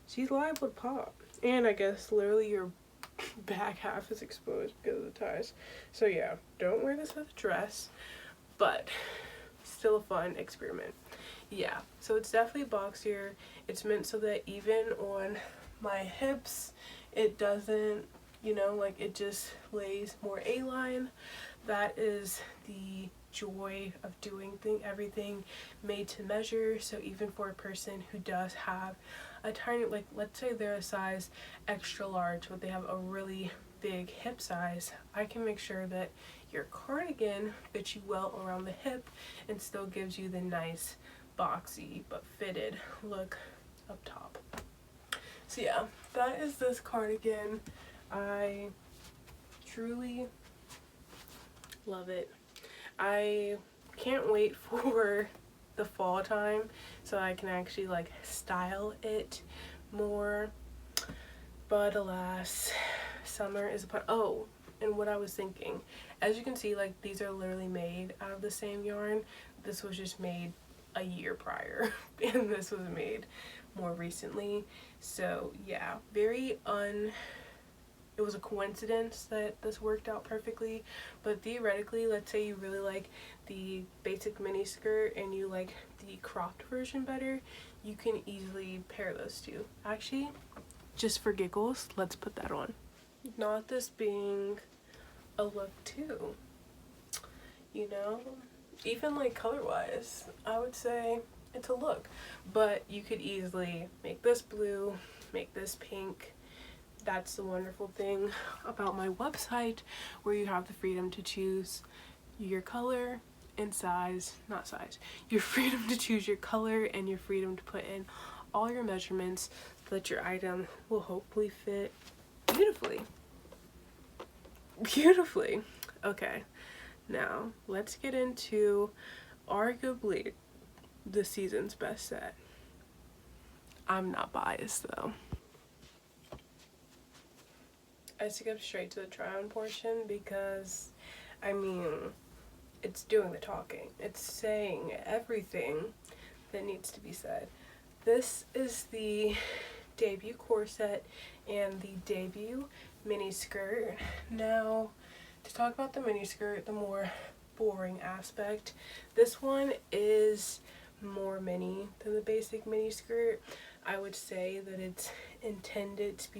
[SPEAKER 1] she's liable to pop. And I guess literally your back half is exposed because of the ties. So yeah, don't wear this as a dress, but still a fun experiment. Yeah, so it's definitely boxier. It's meant so that even on my hips, it doesn't, you know, like, it just lays more A-line. That is the joy of doing everything made to measure. So even for a person who does have a tiny, like, let's say they're a size extra large, but they have a really big hip size, I can make sure that your cardigan fits you well around the hip and still gives you the nice boxy but fitted look up top. So yeah, that is this cardigan. I truly love it. I can't wait for the fall time so I can actually like style it more, but alas, summer is upon. Oh, and what I was thinking, as you can see, like these are literally made out of the same yarn. This was just made a year prior and this was made more recently. So yeah, it was a coincidence that this worked out perfectly, but theoretically, let's say you really like the basic mini skirt and you like the cropped version better, you can easily pair those two. Actually, just for giggles, let's put that on. Not this being a look too, you know? Even like color-wise, I would say it's a look, but you could easily make this blue, make this pink. That's the wonderful thing about my website, where you have the freedom to choose your color and size, not size, your freedom to choose your color and your freedom to put in all your measurements so that your item will hopefully fit beautifully. Beautifully. Okay, now let's get into arguably the season's best set. I'm not biased though. I skip straight to the try-on portion because, I mean, it's doing the talking. It's saying everything that needs to be said. This is the debut corset and the debut mini skirt. Now, to talk about the mini skirt, the more boring aspect, this one is more mini than the basic mini skirt. I would say that it's intended to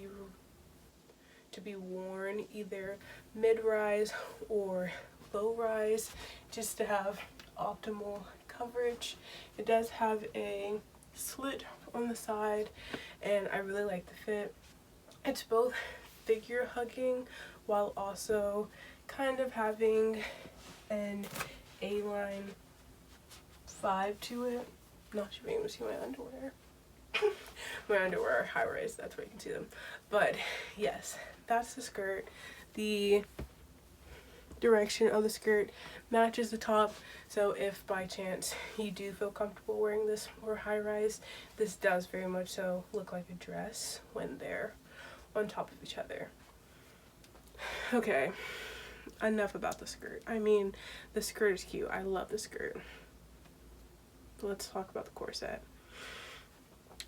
[SPEAKER 1] be worn either mid-rise or low-rise just to have optimal coverage. It does have a slit on the side and I really like the fit. It's both figure hugging while also kind of having an A-line vibe to it. Not sure if you can see my underwear. My underwear are high-rise, that's where you can see them. But yes, that's the skirt. The direction of the skirt matches the top, so if by chance you do feel comfortable wearing this more high-rise, this does very much so look like a dress when they're on top of each other. Okay, enough about the skirt. I mean, the skirt is cute. I love the skirt. Let's talk about the corset.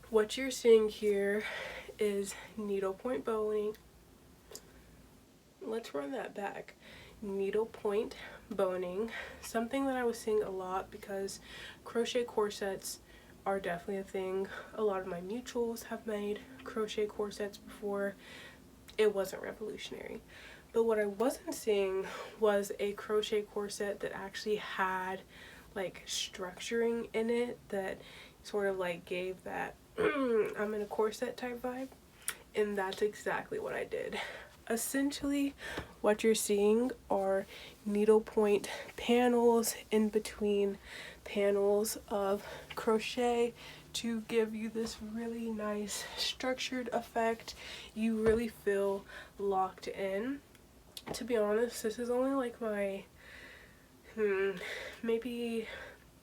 [SPEAKER 1] What you're seeing here is needlepoint boning. Let's run that back. Needlepoint boning, something that I was seeing a lot because crochet corsets are definitely a thing. A lot of my mutuals have made crochet corsets before. It wasn't revolutionary, but what I wasn't seeing was a crochet corset that actually had like structuring in it that sort of like gave that I'm in a corset type vibe, and that's exactly what I did. Essentially, what you're seeing are needlepoint panels in between panels of crochet to give you this really nice structured effect. You really feel locked in. To be honest, this is only like my maybe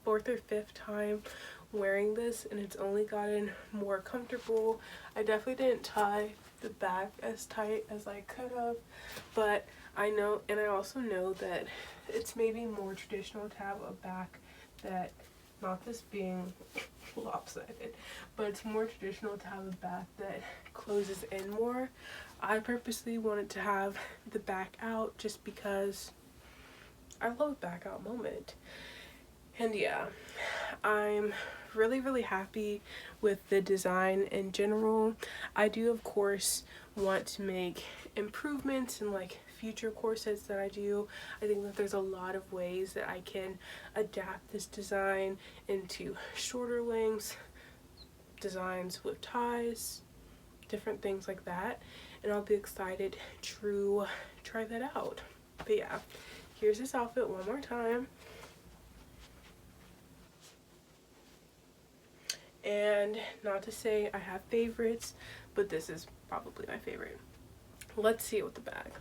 [SPEAKER 1] 4th or 5th time wearing this, and it's only gotten more comfortable. I definitely didn't tie the back as tight as I could have, but I know, and I also know that it's maybe more traditional to have a back that, not this being lopsided, but it's more traditional to have a back that closes in more. I purposely wanted to have the back out just because I love a back out moment. And yeah, I'm really happy with the design in general. I do of course want to make improvements in like future corsets that I do. I think that there's a lot of ways that I can adapt this design into shorter lengths, designs with ties, different things like that, and I'll be excited to try that out. But yeah, here's this outfit one more time. And not to say I have favorites, but this is probably my favorite. Let's see it with the bag.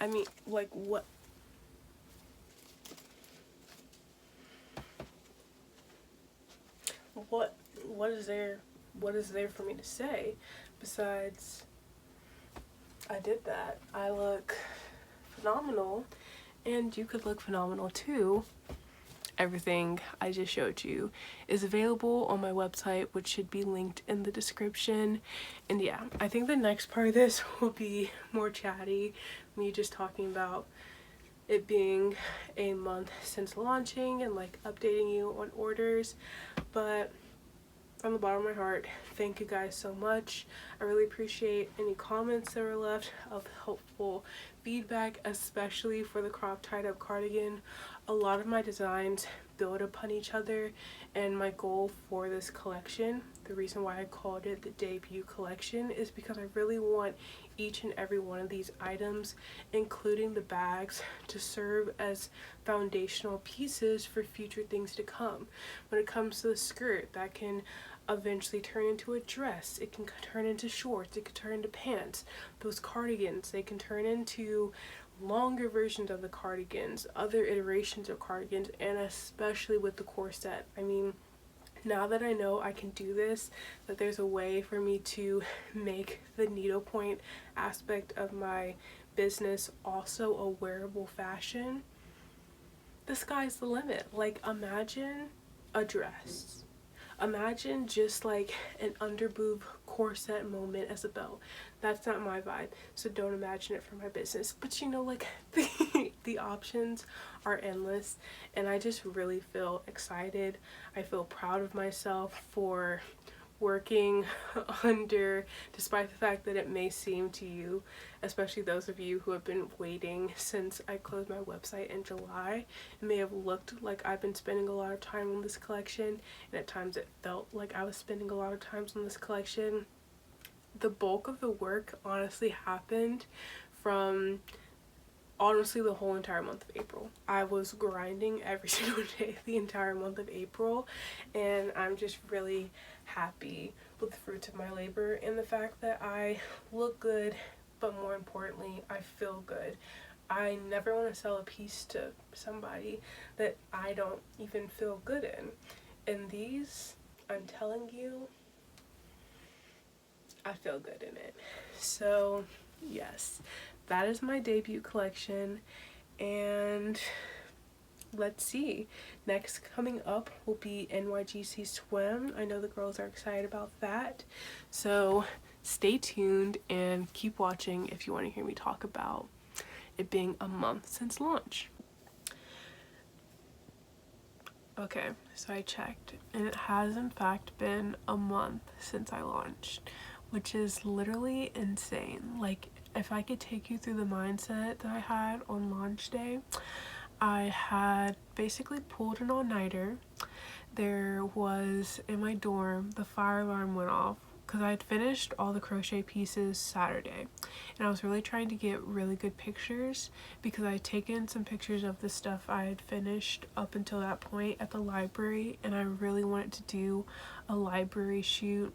[SPEAKER 1] I mean, like, what is there for me to say besides I did that? I look phenomenal, and you could look phenomenal too. Everything I just showed you is available on my website, which should be linked in the description. And yeah, I think the next part of this will be more chatty, me just talking about it being a month since launching and like updating you on orders. But from the bottom of my heart, thank you guys so much. I really appreciate any comments that were left of helpful feedback, especially for the crop tied up cardigan. A lot of my designs build upon each other, and my goal for this collection, the reason why I called it the debut collection, is because I really want each and every one of these items, including the bags, to serve as foundational pieces for future things to come. When it comes to the skirt, that can eventually turn into a dress, it can turn into shorts, it can turn into pants. Those cardigans, they can turn into longer versions of the cardigans, other iterations of cardigans, and especially with the corset. I mean, now that I know I can do this, that there's a way for me to make the needlepoint aspect of my business also a wearable fashion, the sky's the limit. Like, imagine a dress. Imagine just like an underboob corset moment as a belt. That's not my vibe, so don't imagine it for my business. But you know, like, the options are endless, and I just really feel excited. I feel proud of myself for working under, despite the fact that it may seem to you, especially those of you who have been waiting since I closed my website in July, it may have looked like I've been spending a lot of time on this collection, and at times it felt like I was spending a lot of time on this collection. The bulk of the work honestly happened from honestly the whole entire month of April. I was grinding every single day the entire month of April, and I'm just really happy with the fruits of my labor and the fact that I look good, but more importantly, I feel good. I never want to sell a piece to somebody that I don't even feel good in. And these, I'm telling you, I feel good in it. So yes, that is my debut collection, and let's see, next coming up will be NYGC swim. I know the girls are excited about that, so stay tuned and keep watching if you want to hear me talk about it being a month since launch. Okay, so I checked, and it has in fact been a month since I launched, which is literally insane. Like, if I could take you through the mindset that I had on launch day, I had basically pulled an all-nighter. There was, in my dorm, the fire alarm went off because I had finished all the crochet pieces Saturday, and I was really trying to get really good pictures because I had taken some pictures of the stuff I had finished up until that point at the library, and I really wanted to do a library shoot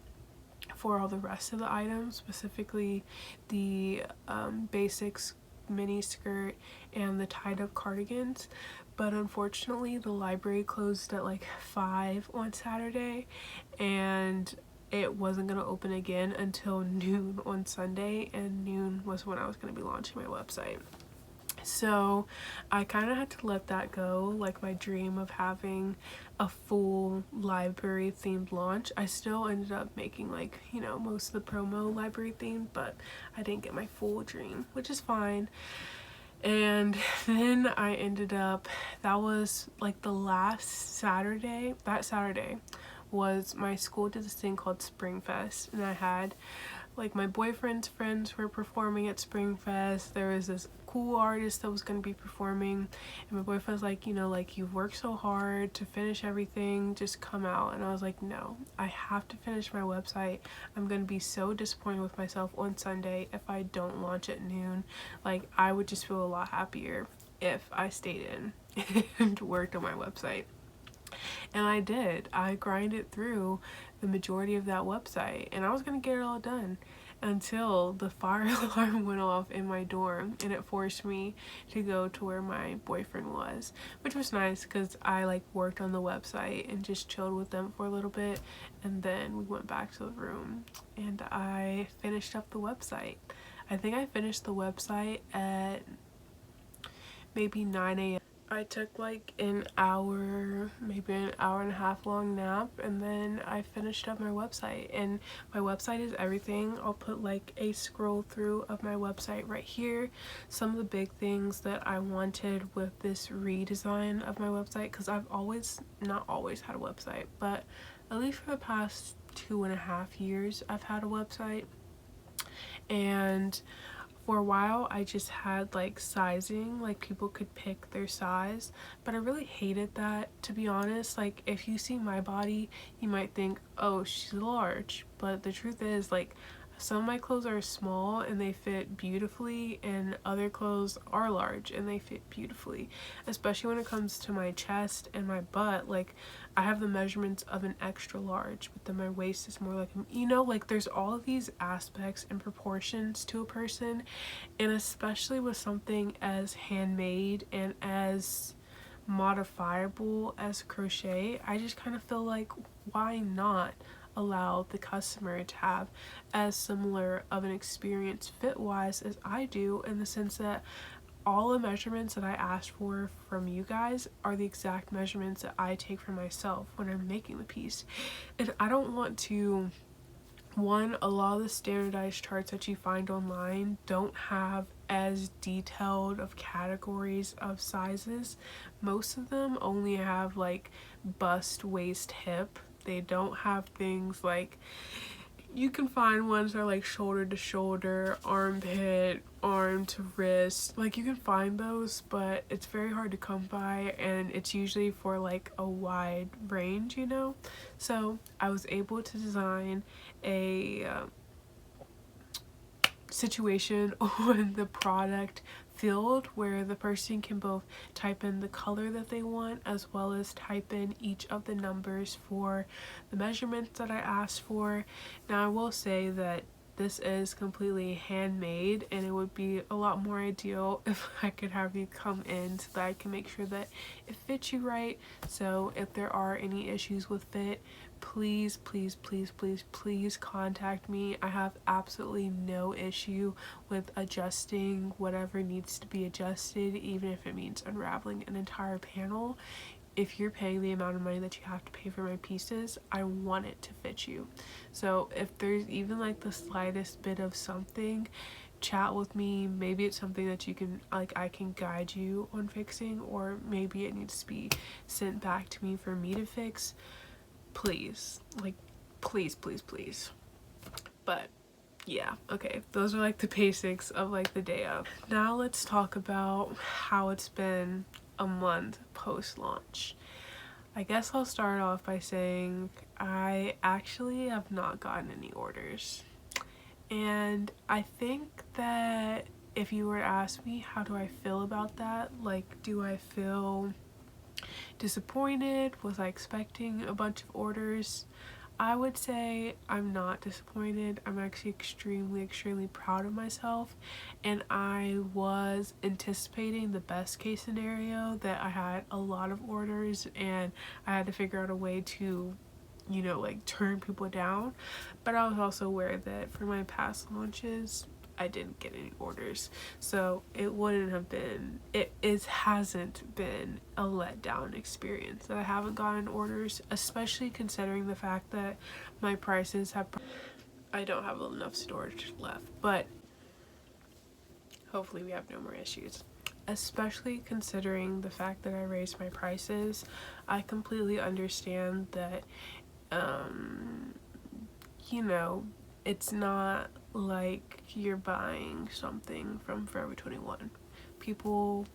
[SPEAKER 1] for all the rest of the items, specifically the basics mini skirt and the tied up cardigans. But unfortunately the library closed at like 5 on Saturday, and it wasn't going to open again until noon on Sunday, and noon was when I was going to be launching my website. So I kind of had to let that go, like my dream of having a full library themed launch. I still ended up making like, you know, most of the promo library themed, but I didn't get my full dream, which is fine. And then I ended up, that was like the last Saturday, that Saturday was my school did this thing called Spring Fest, and I had like my boyfriend's friends were performing at Spring Fest. There was this cool artist that was going to be performing, and my boyfriend was like, you know, like, you've worked so hard to finish everything, just come out. And I was like, no, I have to finish my website. I'm going to be so disappointed with myself on Sunday if I don't launch at noon. Like, I would just feel a lot happier if I stayed in and worked on my website. And I did. I grinded through the majority of that website, and I was gonna get it all done until the fire alarm went off in my dorm, and it forced me to go to where my boyfriend was, which was nice because I like worked on the website and just chilled with them for a little bit, and then we went back to the room and I finished up the website. I think I finished the website at maybe 9 a.m. I took like an hour, maybe an hour and a half long nap, and then I finished up my website. And my website is everything. I'll put like a scroll through of my website right here. Some of the big things that I wanted with this redesign of my website, because I've always, not always had a website, but at least for the past 2.5 years I've had a website. And for a while I just had like sizing, like people could pick their size, but I really hated that, to be honest. Like, if you see my body you might think, oh, she's large, but the truth is, like, some of my clothes are small and they fit beautifully, and other clothes are large and they fit beautifully, especially when it comes to my chest and my butt. Like, I have the measurements of an extra large, but then my waist is more like, you know, like, there's all of these aspects and proportions to a person, and especially with something as handmade and as modifiable as crochet, I just kind of feel like, why not allow the customer to have as similar of an experience fit wise as I do, in the sense that all the measurements that I asked for from you guys are the exact measurements that I take for myself when I'm making the piece. And I don't want to, one, a lot of the standardized charts that you find online don't have as detailed of categories of sizes. Most of them only have like bust, waist, hip. They don't have things like, you can find ones that are like shoulder to shoulder, armpit, arm to wrist. Like, you can find those, but it's very hard to come by, and it's usually for like a wide range, you know? So I was able to design a situation on the product field where the person can both type in the color that they want, as well as type in each of the numbers for the measurements that I asked for. Now, I will say that this is completely handmade, and it would be a lot more ideal if I could have you come in so that I can make sure that it fits you right. So if there are any issues with fit, please, please, please, please, please contact me. I have absolutely no issue with adjusting whatever needs to be adjusted, even if it means unraveling an entire panel. If you're paying the amount of money that you have to pay for my pieces, I want it to fit you. So if there's even like the slightest bit of something, chat with me. Maybe it's something that you can, like, I can guide you on fixing, or maybe it needs to be sent back to me for me to fix. Please, like, please, please, please. But yeah, okay, those are like the basics of like the day of. Now let's talk about how it's been a month post-launch. I guess I'll start off by saying I actually have not gotten any orders. And I think that if you were to ask me how do I feel about that, like, do I feel disappointed? Was I expecting a bunch of orders? I would say I'm not disappointed. I'm actually extremely, extremely proud of myself, and I was anticipating the best case scenario, that I had a lot of orders and I had to figure out a way to, you know, like, turn people down. But I was also aware that for my past launches, I didn't get any orders. So it wouldn't have been, it hasn't been a letdown experience that I haven't gotten orders, especially considering the fact that my prices have, I don't have enough storage left, but hopefully we have no more issues. Especially considering the fact that I raised my prices, I completely understand that, you know, it's not like you're buying something from Forever 21. People,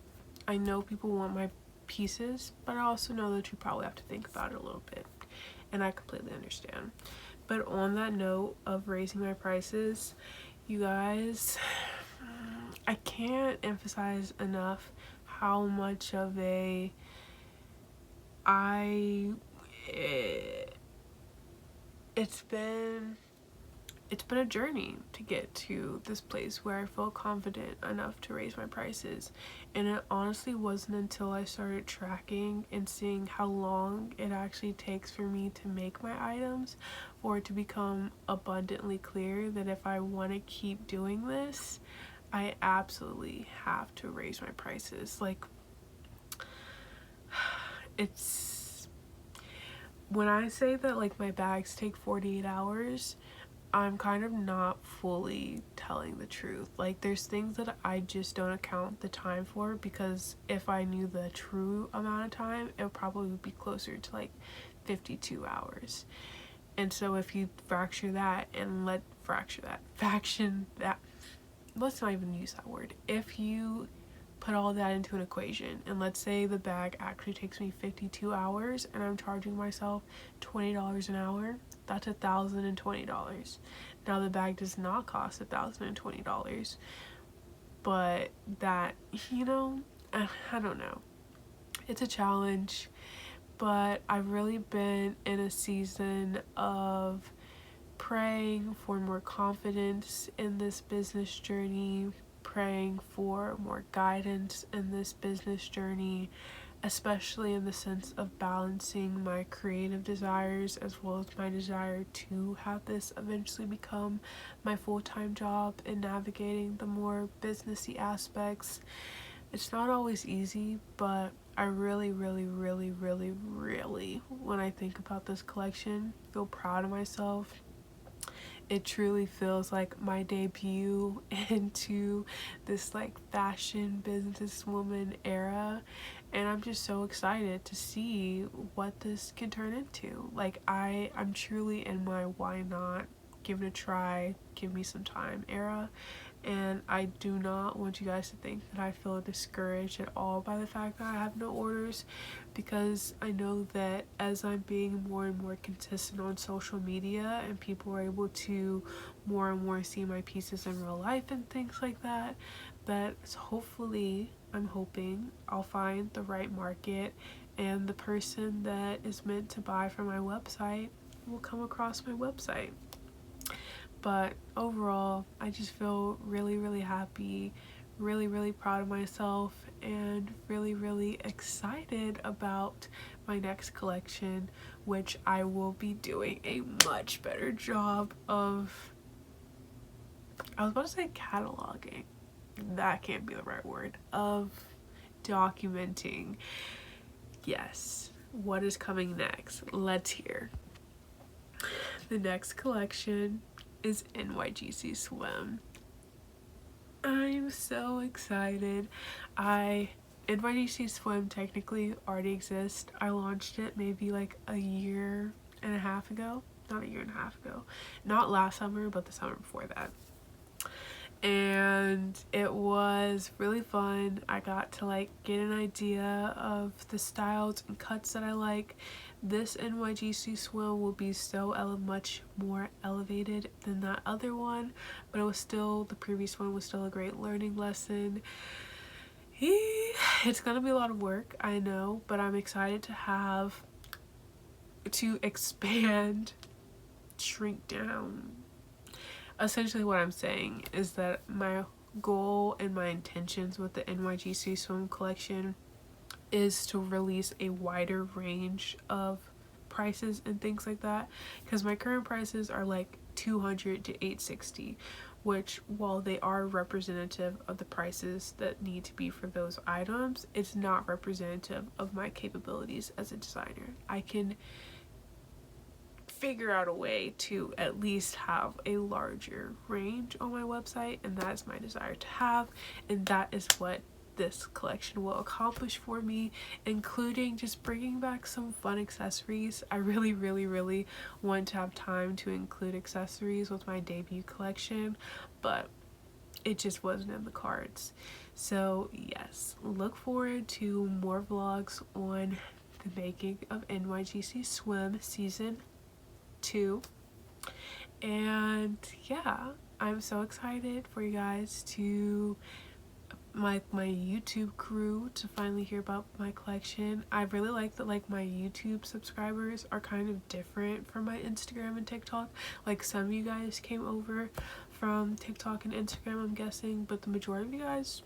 [SPEAKER 1] I know people want my pieces, but I also know that you probably have to think about it a little bit, and I completely understand. But on that note of raising my prices, you guys, I can't emphasize enough how much of a it's been a journey to get to this place where I feel confident enough to raise my prices. And it honestly wasn't until I started tracking and seeing how long it actually takes for me to make my items for it to become abundantly clear that if I want to keep doing this, I absolutely have to raise my prices. Like, it's, when I say that like my bags take 48 hours, I'm kind of not fully telling the truth. Like, there's things that I just don't account the time for, because if I knew the true amount of time, it would probably be closer to like 52 hours. And so if you fraction that, let's not even use that word. If you put all that into an equation, and let's say the bag actually takes me 52 hours and I'm charging myself $20 an hour, that's $1,020. Now the bag does not cost $1,020, but that, you know, I don't know. It's a challenge, but I've really been in a season of praying for more confidence in this business journey, praying for more guidance in this business journey, especially in the sense of balancing my creative desires as well as my desire to have this eventually become my full-time job and navigating the more businessy aspects. It's not always easy, but I really, really, really, really, really, when I think about this collection, feel proud of myself. It truly feels like my debut into this like fashion businesswoman era, and I'm just so excited to see what this can turn into. Like, I'm truly in my why not, give it a try, give me some time era. And I do not want you guys to think that I feel discouraged at all by the fact that I have no orders, because I know that as I'm being more and more consistent on social media and people are able to more and more see my pieces in real life and things like that, that hopefully, I'm hoping I'll find the right market and the person that is meant to buy from my website will come across my website. But overall, I just feel really, really happy, really, really proud of myself, and really, really excited about my next collection, which I will be doing a much better job of, I was about to say cataloging, that can't be the right word, of documenting. Yes, what is coming next? Let's hear. The next collection is NYGC Swim. I'm so excited. NYGC Swim technically already exists. I launched it maybe like a year and a half ago. Not a year and a half ago. Not last summer, but the summer before that. And it was really fun. I got to like get an idea of the styles and cuts that I like. This NYGC Swim will be so much more elevated than that other one, but it was still, the previous one was still a great learning lesson. It's gonna be a lot of work, I know, but I'm excited to expand, shrink down. Essentially what I'm saying is that my goal and my intentions with the NYGC Swim collection is to release a wider range of prices and things like that, because my current prices are like $200 to $860, which while they are representative of the prices that need to be for those items, it's not representative of my capabilities as a designer. I can figure out a way to at least have a larger range on my website, and that is my desire to have, and that is what this collection will accomplish for me, including just bringing back some fun accessories. I really want to have time to include accessories with my debut collection, but it just wasn't in the cards. So yes, look forward to more vlogs on the making of NYGC Swim Season 2. And yeah, I'm so excited for you guys to my YouTube crew to finally hear about my collection. I really like that like my YouTube subscribers are kind of different from my Instagram and TikTok. Like some of you guys came over from TikTok and Instagram, I'm guessing, but the majority of you guys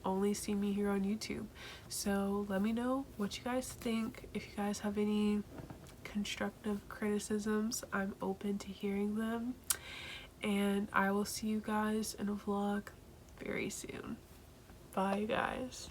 [SPEAKER 1] only see me here on YouTube. So let me know what you guys think. If you guys have any constructive criticisms, I'm open to hearing them, and I will see you guys in a vlog very soon. Bye guys.